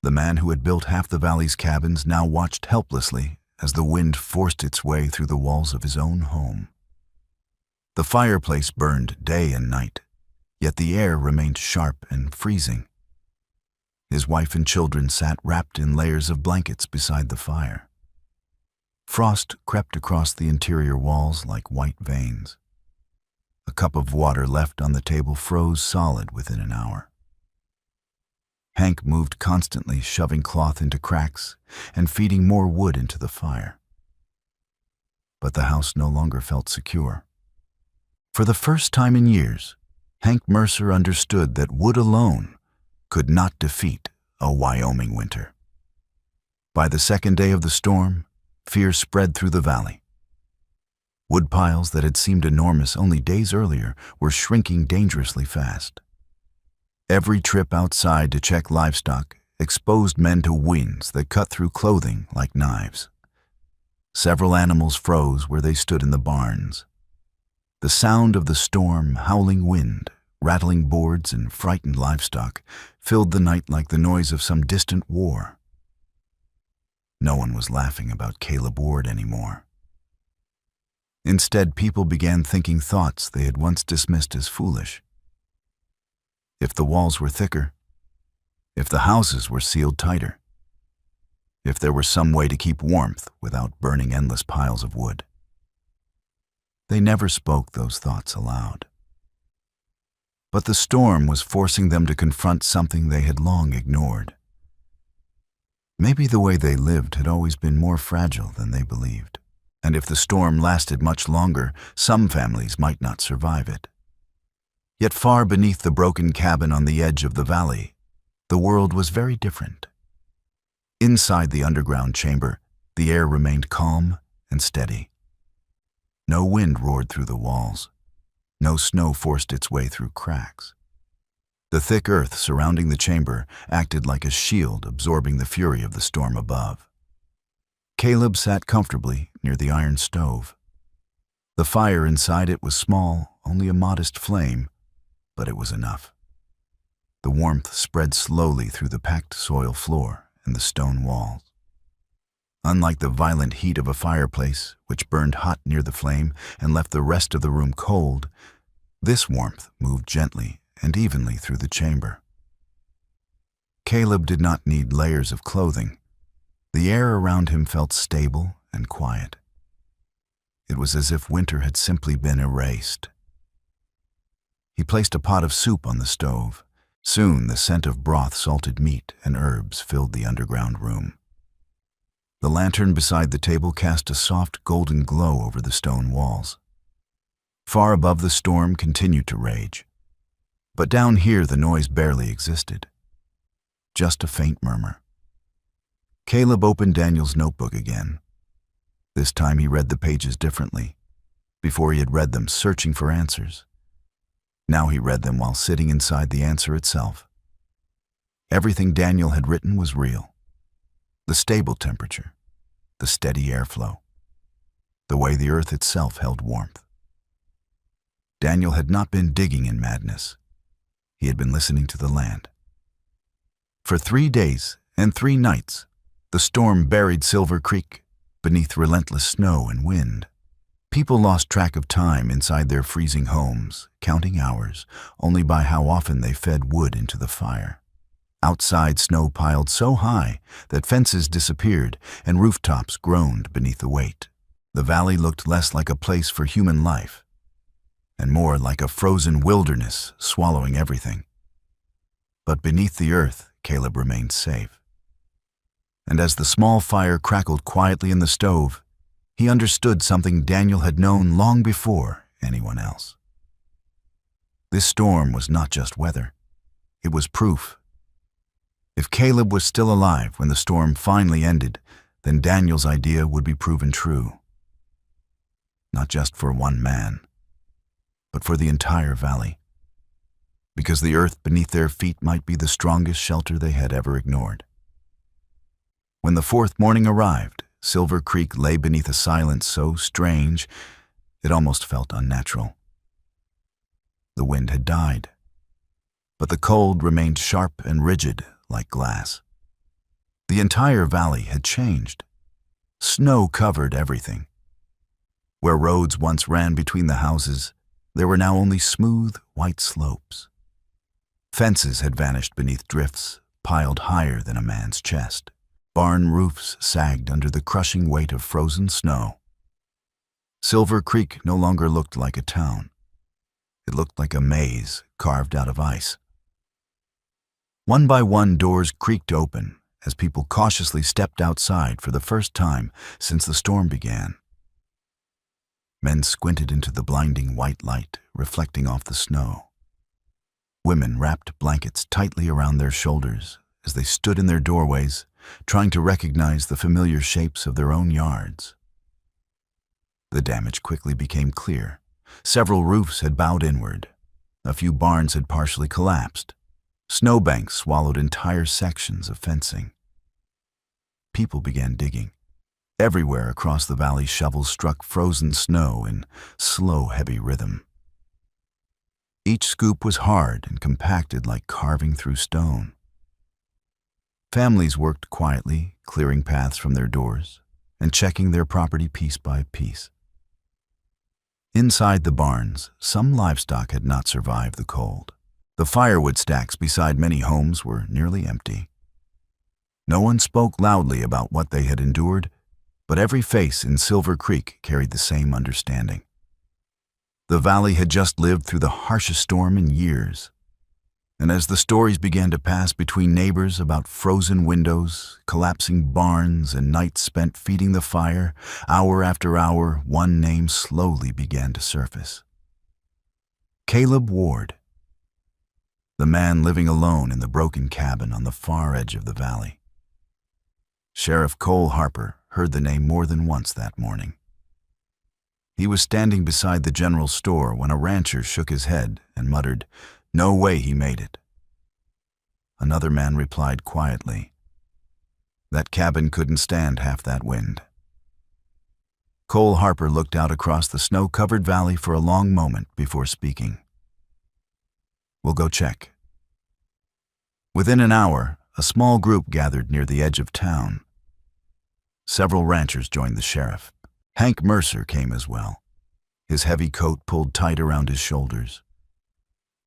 The man who had built half the valley's cabins now watched helplessly as the wind forced its way through the walls of his own home. The fireplace burned day and night, yet the air remained sharp and freezing. His wife and children sat wrapped in layers of blankets beside the fire. Frost crept across the interior walls like white veins. A cup of water left on the table froze solid within an hour. Hank moved constantly, shoving cloth into cracks and feeding more wood into the fire. But the house no longer felt secure. For the first time in years, Hank Mercer understood that wood alone could not defeat a Wyoming winter. By the second day of the storm, fear spread through the valley. Wood piles that had seemed enormous only days earlier were shrinking dangerously fast. Every trip outside to check livestock exposed men to winds that cut through clothing like knives. Several animals froze where they stood in the barns. The sound of the storm, howling wind, rattling boards, and frightened livestock filled the night like the noise of some distant war. No one was laughing about Caleb Ward anymore. Instead, people began thinking thoughts they had once dismissed as foolish. If the walls were thicker, if the houses were sealed tighter, if there were some way to keep warmth without burning endless piles of wood. They never spoke those thoughts aloud. But the storm was forcing them to confront something they had long ignored. Maybe the way they lived had always been more fragile than they believed, and if the storm lasted much longer, some families might not survive it. Yet far beneath the broken cabin on the edge of the valley, the world was very different. Inside the underground chamber, the air remained calm and steady. No wind roared through the walls. No snow forced its way through cracks. The thick earth surrounding the chamber acted like a shield absorbing the fury of the storm above. Caleb sat comfortably near the iron stove. The fire inside it was small, only a modest flame, but it was enough. The warmth spread slowly through the packed soil floor and the stone walls. Unlike the violent heat of a fireplace, which burned hot near the flame and left the rest of the room cold, this warmth moved gently and evenly through the chamber. Caleb did not need layers of clothing. The air around him felt stable and quiet. It was as if winter had simply been erased. He placed a pot of soup on the stove. Soon the scent of broth, salted meat, and herbs filled the underground room. The lantern beside the table cast a soft golden glow over the stone walls. Far above, the storm continued to rage. But down here the noise barely existed. Just a faint murmur. Caleb opened Daniel's notebook again. This time he read the pages differently. Before he had read them searching for answers. Now he read them while sitting inside the answer itself. Everything Daniel had written was real. The stable temperature, the steady airflow, the way the earth itself held warmth. Daniel had not been digging in madness. He had been listening to the land. For 3 days and 3 nights, the storm buried Silver Creek beneath relentless snow and wind. People lost track of time inside their freezing homes, counting hours only by how often they fed wood into the fire. Outside, snow piled so high that fences disappeared and rooftops groaned beneath the weight. The valley looked less like a place for human life and more like a frozen wilderness swallowing everything. But beneath the earth, Caleb remained safe. And as the small fire crackled quietly in the stove, he understood something Daniel had known long before anyone else. This storm was not just weather. It was proof. If Caleb was still alive when the storm finally ended, then Daniel's idea would be proven true. Not just for one man, but for the entire valley. Because the earth beneath their feet might be the strongest shelter they had ever ignored. When the 4th morning arrived, Silver Creek lay beneath a silence so strange, it almost felt unnatural. The wind had died, but the cold remained sharp and rigid like glass. The entire valley had changed. Snow covered everything. Where roads once ran between the houses, there were now only smooth, white slopes. Fences had vanished beneath drifts piled higher than a man's chest. Barn roofs sagged under the crushing weight of frozen snow. Silver Creek no longer looked like a town. It looked like a maze carved out of ice. One by one, doors creaked open as people cautiously stepped outside for the first time since the storm began. Men squinted into the blinding white light reflecting off the snow. Women wrapped blankets tightly around their shoulders as they stood in their doorways, trying to recognize the familiar shapes of their own yards. The damage quickly became clear. Several roofs had bowed inward. A few barns had partially collapsed. Snowbanks swallowed entire sections of fencing. People began digging. Everywhere across the valley, shovels struck frozen snow in slow, heavy rhythm. Each scoop was hard and compacted like carving through stone. Families worked quietly, clearing paths from their doors and checking their property piece by piece. Inside the barns, some livestock had not survived the cold. The firewood stacks beside many homes were nearly empty. No one spoke loudly about what they had endured, but every face in Silver Creek carried the same understanding. The valley had just lived through the harshest storm in years. And as the stories began to pass between neighbors about frozen windows, collapsing barns, and nights spent feeding the fire, hour after hour, one name slowly began to surface. Caleb Ward. The man living alone in the broken cabin on the far edge of the valley. Sheriff Cole Harper heard the name more than once that morning. He was standing beside the general store when a rancher shook his head and muttered, "No way he made it." Another man replied quietly, "That cabin couldn't stand half that wind." Cole Harper looked out across the snow-covered valley for a long moment before speaking. "We'll go check." Within an hour, a small group gathered near the edge of town. Several ranchers joined the sheriff. Hank Mercer came as well, his heavy coat pulled tight around his shoulders.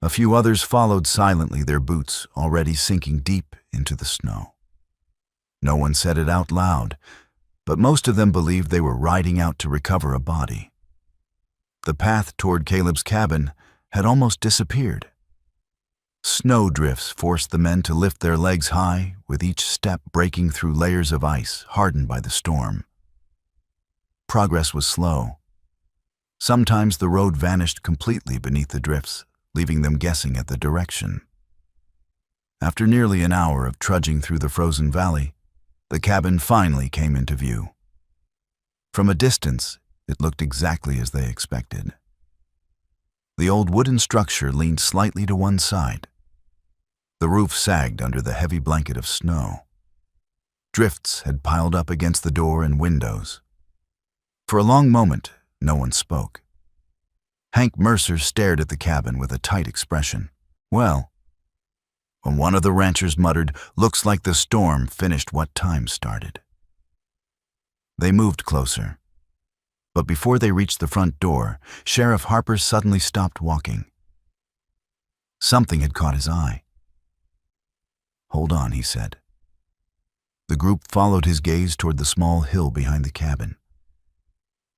A few others followed silently, their boots already sinking deep into the snow. No one said it out loud, but most of them believed they were riding out to recover a body. The path toward Caleb's cabin had almost disappeared. Snowdrifts forced the men to lift their legs high, with each step breaking through layers of ice hardened by the storm. Progress was slow. Sometimes the road vanished completely beneath the drifts, leaving them guessing at the direction. After nearly an hour of trudging through the frozen valley, The cabin finally came into view. From a distance, it looked exactly as they expected. The old wooden structure leaned slightly to one side. The roof sagged under the heavy blanket of snow. Drifts had piled up against the door and windows. For a long moment, no one spoke. Hank Mercer stared at the cabin with a tight expression. Well, when one of the ranchers muttered, "Looks like the storm finished what time started." They moved closer. But before they reached the front door, Sheriff Harper suddenly stopped walking. Something had caught his eye. "Hold on," he said. The group followed his gaze toward the small hill behind the cabin.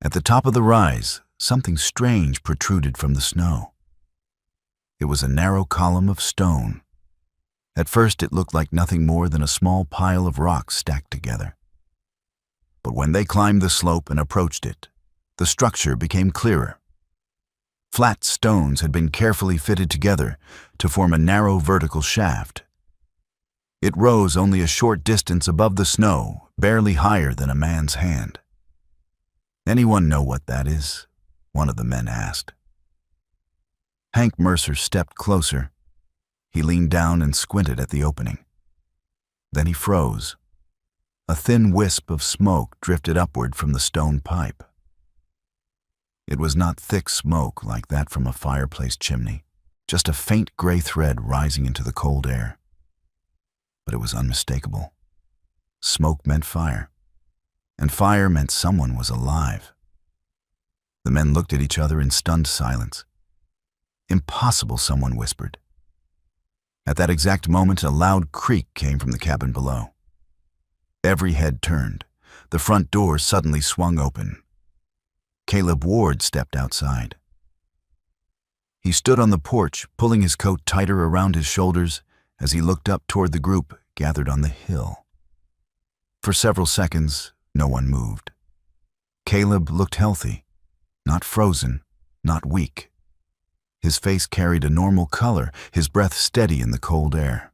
At the top of the rise, something strange protruded from the snow. It was a narrow column of stone. At first it looked like nothing more than a small pile of rocks stacked together. But when they climbed the slope and approached it, the structure became clearer. Flat stones had been carefully fitted together to form a narrow vertical shaft. It rose only a short distance above the snow, barely higher than a man's hand. "Anyone know what that is?" one of the men asked. Hank Mercer stepped closer. He leaned down and squinted at the opening. Then he froze. A thin wisp of smoke drifted upward from the stone pipe. It was not thick smoke like that from a fireplace chimney, just a faint gray thread rising into the cold air. But it was unmistakable. Smoke meant fire, and fire meant someone was alive. The men looked at each other in stunned silence. "Impossible," someone whispered. At that exact moment, a loud creak came from the cabin below. Every head turned. The front door suddenly swung open. Caleb Ward stepped outside. He stood on the porch, pulling his coat tighter around his shoulders as he looked up toward the group gathered on the hill. For several seconds, no one moved. Caleb looked healthy, not frozen, not weak. His face carried a normal color, his breath steady in the cold air.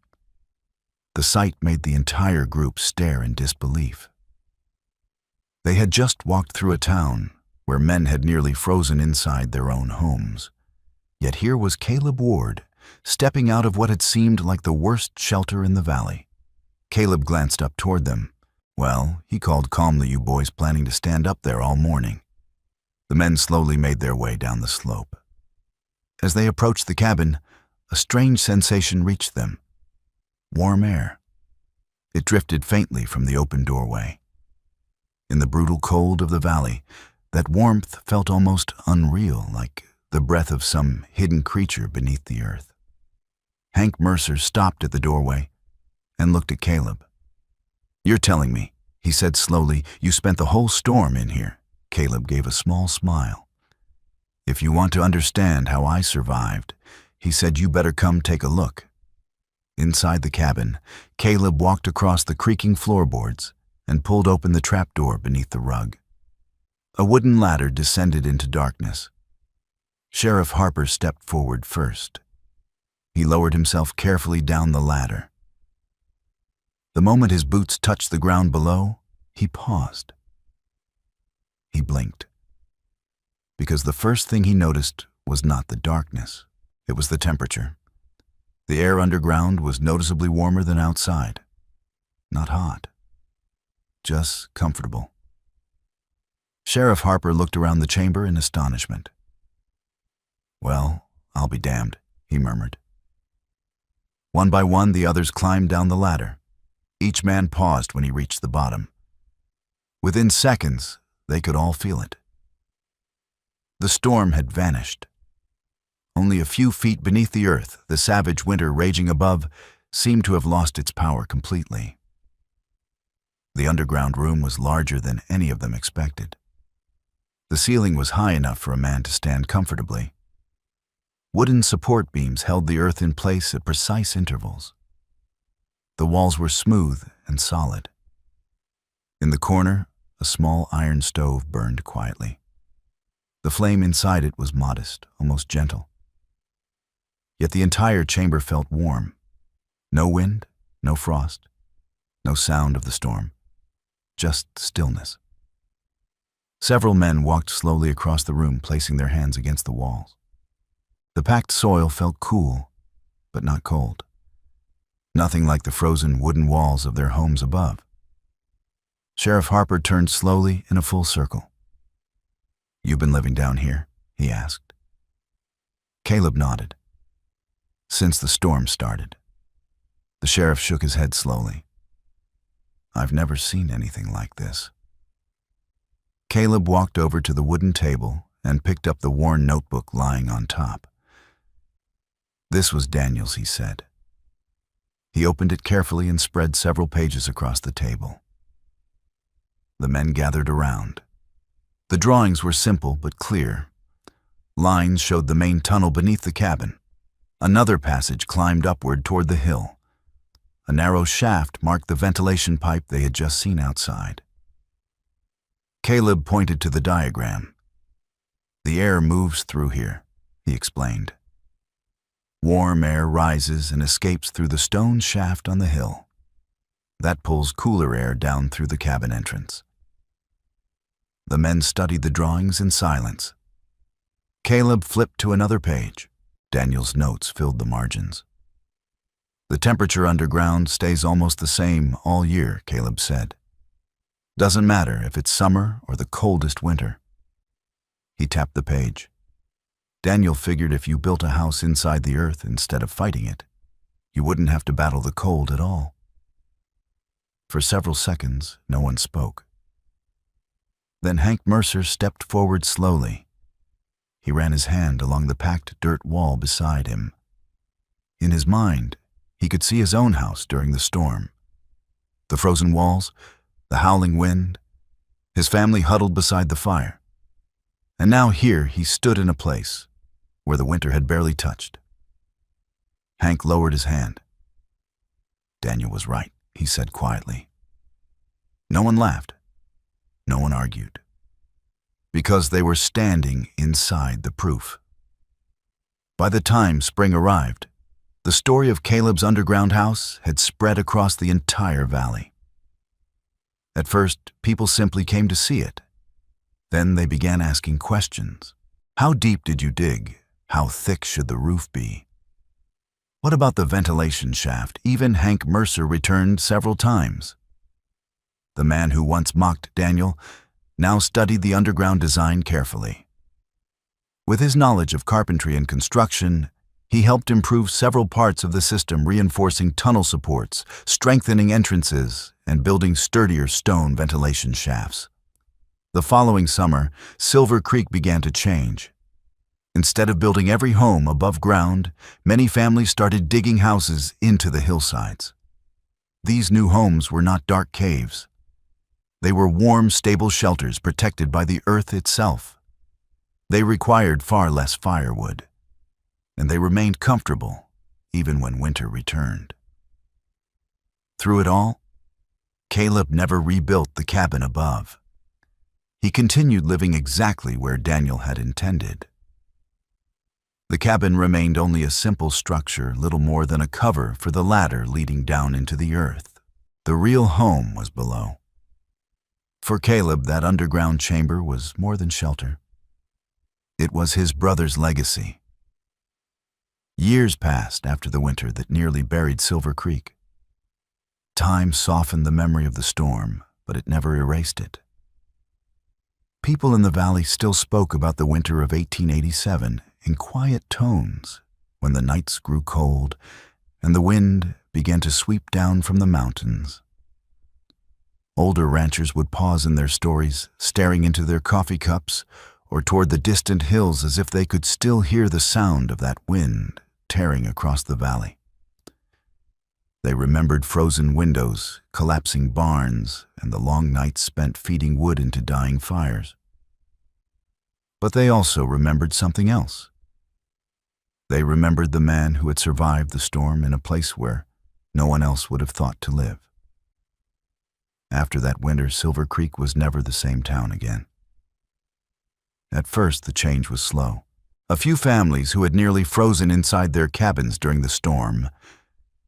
The sight made the entire group stare in disbelief. They had just walked through a town where men had nearly frozen inside their own homes. Yet here was Caleb Ward, stepping out of what had seemed like the worst shelter in the valley. Caleb glanced up toward them. "Well," he called calmly, "you boys planning to stand up there all morning?" The men slowly made their way down the slope. As they approached the cabin, a strange sensation reached them. Warm air. It drifted faintly from the open doorway. In the brutal cold of the valley, that warmth felt almost unreal, like the breath of some hidden creature beneath the earth. Hank Mercer stopped at the doorway and looked at Caleb. "You're telling me," he said slowly, "you spent the whole storm in here?" Caleb gave a small smile. "If you want to understand how I survived," he said, "you better come take a look." Inside the cabin, Caleb walked across the creaking floorboards and pulled open the trapdoor beneath the rug. A wooden ladder descended into darkness. Sheriff Harper stepped forward first. He lowered himself carefully down the ladder. The moment his boots touched the ground below, he paused. He blinked. Because the first thing he noticed was not the darkness, it was the temperature. The air underground was noticeably warmer than outside. Not hot, just comfortable. Sheriff Harper looked around the chamber in astonishment. "Well, I'll be damned," he murmured. One by one, the others climbed down the ladder. Each man paused when he reached the bottom. Within seconds, they could all feel it. The storm had vanished. Only a few feet beneath the earth, the savage winter raging above seemed to have lost its power completely. The underground room was larger than any of them expected. The ceiling was high enough for a man to stand comfortably. Wooden support beams held the earth in place at precise intervals. The walls were smooth and solid. In the corner, a small iron stove burned quietly. The flame inside it was modest, almost gentle. Yet the entire chamber felt warm. No wind, no frost, no sound of the storm. just stillness. Several men walked slowly across the room, placing their hands against the walls. The packed soil felt cool, but not cold. Nothing like the frozen wooden walls of their homes above. Sheriff Harper turned slowly in a full circle. "You've been living down here?" he asked. Caleb nodded. "Since the storm started." The sheriff shook his head slowly. "I've never seen anything like this." Caleb walked over to the wooden table and picked up the worn notebook lying on top. "This was Daniel's," he said. He opened it carefully and spread several pages across the table. The men gathered around. The drawings were simple but clear. Lines showed the main tunnel beneath the cabin. Another passage climbed upward toward the hill. A narrow shaft marked the ventilation pipe they had just seen outside. Caleb pointed to the diagram. "The air moves through here," he explained. "Warm air rises and escapes through the stone shaft on the hill. That pulls cooler air down through the cabin entrance." The men studied the drawings in silence. Caleb flipped to another page. Daniel's notes filled the margins. "The temperature underground stays almost the same all year," Caleb said. "Doesn't matter if it's summer or the coldest winter." He tapped the page. Daniel figured if you built a house inside the earth instead of fighting it, you wouldn't have to battle the cold at all. For several seconds, no one spoke. Then Hank Mercer stepped forward slowly. He ran his hand along the packed dirt wall beside him. In his mind, he could see his own house during the storm. The frozen walls, the howling wind, his family huddled beside the fire. And now here he stood in a place where the winter had barely touched. Hank lowered his hand. "Daniel was right," he said quietly. No one laughed. No one argued. Because they were standing inside the proof. By the time spring arrived, the story of Caleb's underground house had spread across the entire valley. At first, people simply came to see it. Then they began asking questions. How deep did you dig? How thick should the roof be? What about the ventilation shaft? Even Hank Mercer returned several times. The man who once mocked Daniel now studied the underground design carefully. With his knowledge of carpentry and construction, he helped improve several parts of the system, reinforcing tunnel supports, strengthening entrances, and building sturdier stone ventilation shafts. The following summer, Silver Creek began to change. Instead of building every home above ground, many families started digging houses into the hillsides. These new homes were not dark caves. They were warm, stable shelters protected by the earth itself. They required far less firewood, and they remained comfortable even when winter returned. Through it all, Caleb never rebuilt the cabin above. He continued living exactly where Daniel had intended. The cabin remained only a simple structure, little more than a cover for the ladder leading down into the earth. The real home was below. For Caleb, that underground chamber was more than shelter. It was his brother's legacy. Years passed after the winter that nearly buried Silver Creek. Time softened the memory of the storm, but it never erased it. People in the valley still spoke about the winter of 1887 in quiet tones when the nights grew cold and the wind began to sweep down from the mountains. Older ranchers would pause in their stories, staring into their coffee cups or toward the distant hills as if they could still hear the sound of that wind tearing across the valley. They remembered frozen windows, collapsing barns, and the long nights spent feeding wood into dying fires. But they also remembered something else. They remembered the man who had survived the storm in a place where no one else would have thought to live. After that winter, Silver Creek was never the same town again. At first, the change was slow. A few families who had nearly frozen inside their cabins during the storm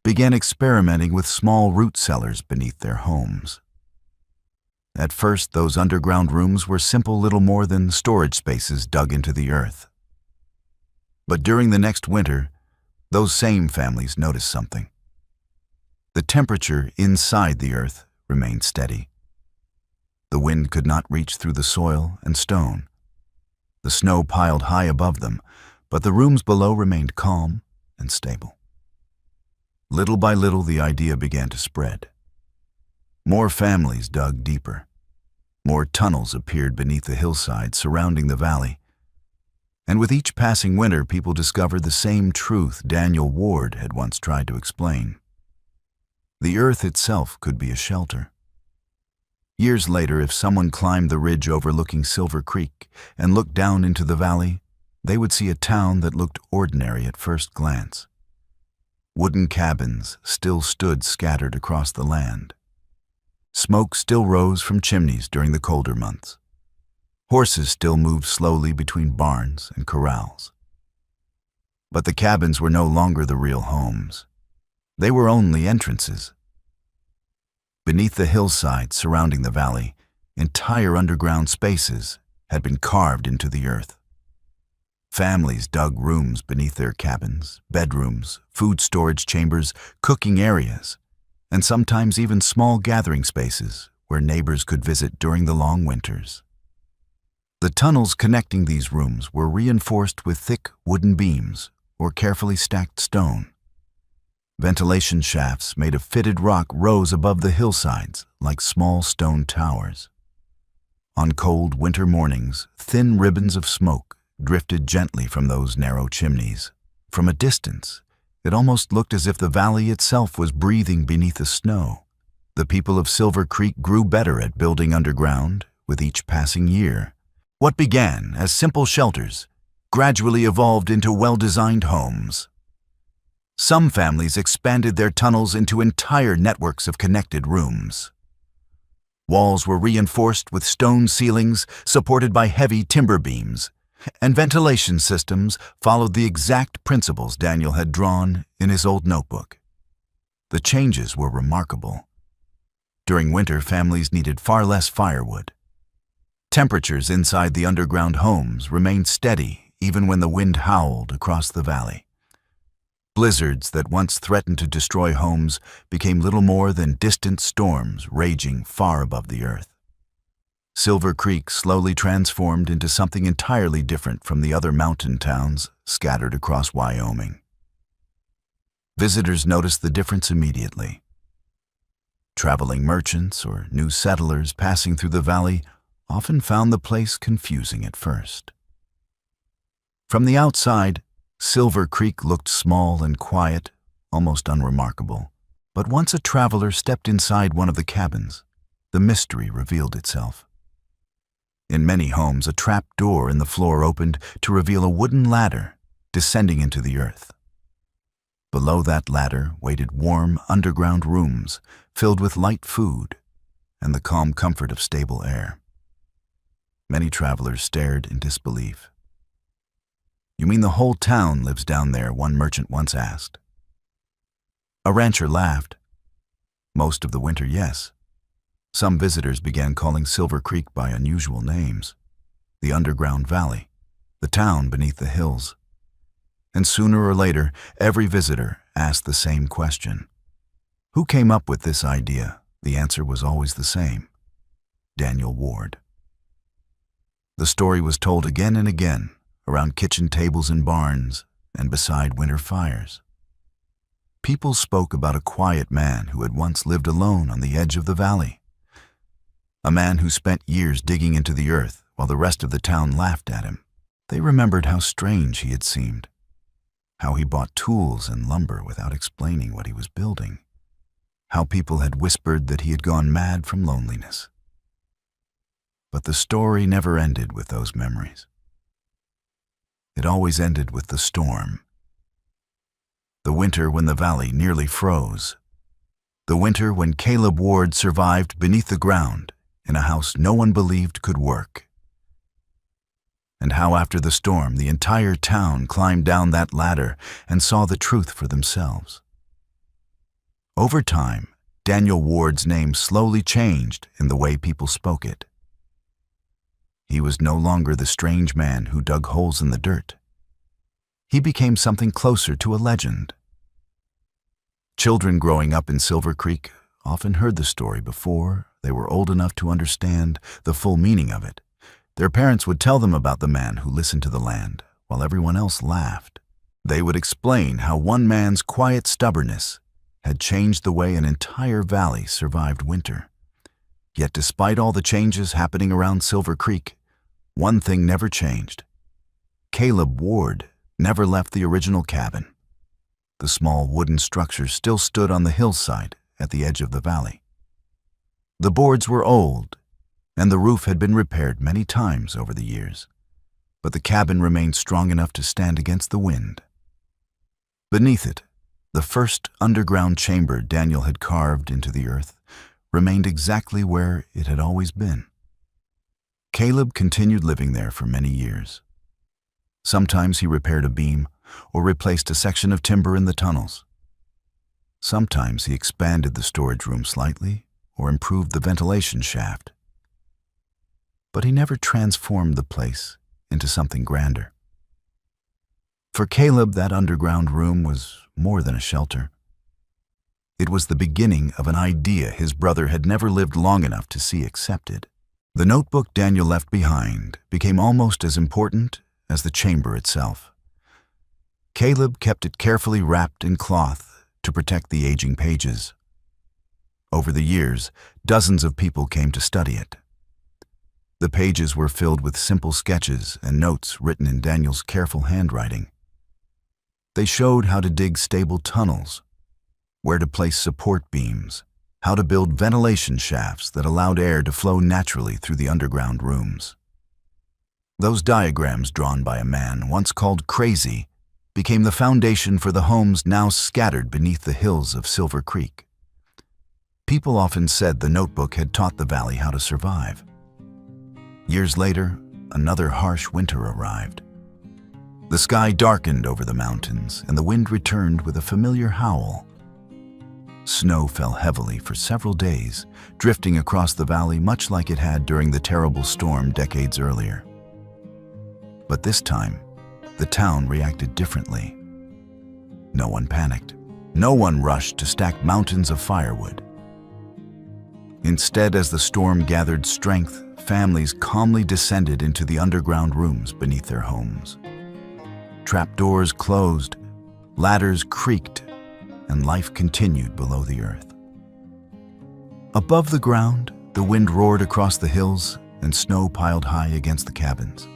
began experimenting with small root cellars beneath their homes. At first, those underground rooms were simple little more than storage spaces dug into the earth. But during the next winter, those same families noticed something. The temperature inside the earth remained steady. The wind could not reach through the soil and stone. The snow piled high above them, but the rooms below remained calm and stable. Little by little, the idea began to spread. More families dug deeper. More tunnels appeared beneath the hillside surrounding the valley. And with each passing winter, people discovered the same truth Daniel Ward had once tried to explain. The earth itself could be a shelter. Years later, if someone climbed the ridge overlooking Silver Creek and looked down into the valley, they would see a town that looked ordinary at first glance. Wooden cabins still stood scattered across the land. Smoke still rose from chimneys during the colder months. Horses still moved slowly between barns and corrals. But the cabins were no longer the real homes. They were only entrances. Beneath the hillside surrounding the valley, entire underground spaces had been carved into the earth. Families dug rooms beneath their cabins, bedrooms, food storage chambers, cooking areas, and sometimes even small gathering spaces where neighbors could visit during the long winters. The tunnels connecting these rooms were reinforced with thick wooden beams or carefully stacked stone. Ventilation shafts made of fitted rock rose above the hillsides like small stone towers. On cold winter mornings, thin ribbons of smoke drifted gently from those narrow chimneys. From a distance, it almost looked as if the valley itself was breathing beneath the snow. The people of Silver Creek grew better at building underground with each passing year. What began as simple shelters gradually evolved into well-designed homes. Some families expanded their tunnels into entire networks of connected rooms. Walls were reinforced with stone ceilings supported by heavy timber beams, and ventilation systems followed the exact principles Daniel had drawn in his old notebook. The changes were remarkable. During winter, families needed far less firewood. Temperatures inside the underground homes remained steady even when the wind howled across the valley. Blizzards that once threatened to destroy homes became little more than distant storms raging far above the earth. Silver Creek slowly transformed into something entirely different from the other mountain towns scattered across Wyoming. Visitors noticed the difference immediately. Traveling merchants or new settlers passing through the valley often found the place confusing at first. From the outside, Silver Creek looked small and quiet, almost unremarkable. But once a traveler stepped inside one of the cabins, the mystery revealed itself. In many homes, a trap door in the floor opened to reveal a wooden ladder descending into the earth. Below that ladder waited warm underground rooms filled with light food and the calm comfort of stable air. Many travelers stared in disbelief. "You mean the whole town lives down there?" one merchant once asked. A rancher laughed. "Most of the winter, yes." Some visitors began calling Silver Creek by unusual names: the underground valley, the town beneath the hills. And sooner or later, every visitor asked the same question. Who came up with this idea? The answer was always the same: Daniel Ward. The story was told again and again, around kitchen tables in barns and beside winter fires. People spoke about a quiet man who had once lived alone on the edge of the valley. A man who spent years digging into the earth while the rest of the town laughed at him. They remembered how strange he had seemed, how he bought tools and lumber without explaining what he was building, how people had whispered that he had gone mad from loneliness. But the story never ended with those memories. It always ended with the storm. The winter when the valley nearly froze. The winter when Caleb Ward survived beneath the ground in a house no one believed could work. And how after the storm, the entire town climbed down that ladder and saw the truth for themselves. Over time, Daniel Ward's name slowly changed in the way people spoke it. He was no longer the strange man who dug holes in the dirt. He became something closer to a legend. Children growing up in Silver Creek often heard the story before they were old enough to understand the full meaning of it. Their parents would tell them about the man who listened to the land, while everyone else laughed. They would explain how one man's quiet stubbornness had changed the way an entire valley survived winter. Yet despite all the changes happening around Silver Creek, one thing never changed. Caleb Ward never left the original cabin. The small wooden structure still stood on the hillside at the edge of the valley. The boards were old, and the roof had been repaired many times over the years, but the cabin remained strong enough to stand against the wind. Beneath it, the first underground chamber Daniel had carved into the earth remained exactly where it had always been. Caleb continued living there for many years. Sometimes he repaired a beam or replaced a section of timber in the tunnels. Sometimes he expanded the storage room slightly or improved the ventilation shaft. But he never transformed the place into something grander. For Caleb, that underground room was more than a shelter. It was the beginning of an idea his brother had never lived long enough to see accepted. The notebook Daniel left behind became almost as important as the chamber itself. Caleb kept it carefully wrapped in cloth to protect the aging pages. Over the years, dozens of people came to study it. The pages were filled with simple sketches and notes written in Daniel's careful handwriting. They showed how to dig stable tunnels, where to place support beams, how to build ventilation shafts that allowed air to flow naturally through the underground rooms. Those diagrams drawn by a man once called Crazy became the foundation for the homes now scattered beneath the hills of Silver Creek. People often said the notebook had taught the valley how to survive. Years later, another harsh winter arrived. The sky darkened over the mountains, and the wind returned with a familiar howl. Snow fell heavily for several days, drifting across the valley much like it had during the terrible storm decades earlier. But this time, the town reacted differently. No one panicked. No one rushed to stack mountains of firewood. Instead, as the storm gathered strength, families calmly descended into the underground rooms beneath their homes. Trapdoors closed, ladders creaked, and life continued below the earth. Above the ground, the wind roared across the hills and snow piled high against the cabins.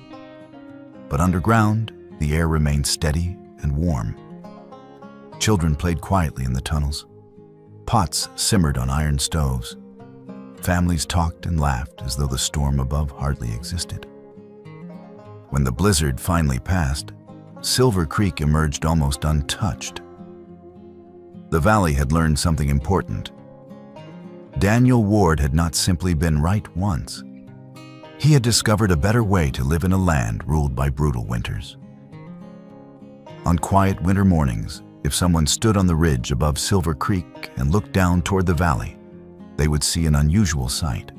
But underground, the air remained steady and warm. Children played quietly in the tunnels. Pots simmered on iron stoves. Families talked and laughed as though the storm above hardly existed. When the blizzard finally passed, Silver Creek emerged almost untouched. The valley had learned something important. Daniel Ward had not simply been right once. He had discovered a better way to live in a land ruled by brutal winters. On quiet winter mornings, if someone stood on the ridge above Silver Creek and looked down toward the valley, they would see an unusual sight.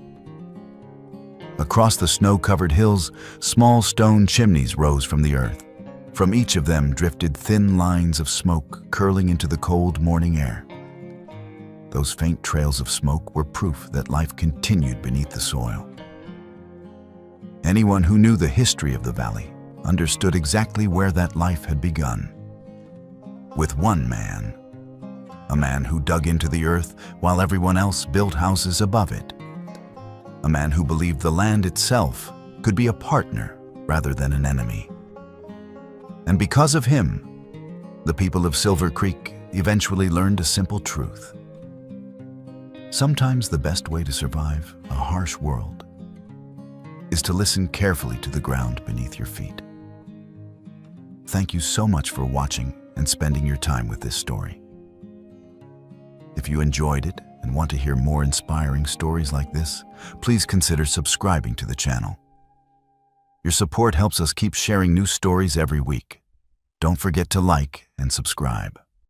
Across the snow-covered hills, small stone chimneys rose from the earth. From each of them drifted thin lines of smoke curling into the cold morning air. Those faint trails of smoke were proof that life continued beneath the soil. Anyone who knew the history of the valley understood exactly where that life had begun. With one man, a man who dug into the earth while everyone else built houses above it. A man who believed the land itself could be a partner rather than an enemy. And because of him, the people of Silver Creek eventually learned a simple truth. Sometimes the best way to survive a harsh world is to listen carefully to the ground beneath your feet. Thank you so much for watching and spending your time with this story. If you enjoyed it and want to hear more inspiring stories like this, please consider subscribing to the channel. Your support helps us keep sharing new stories every week. Don't forget to like and subscribe.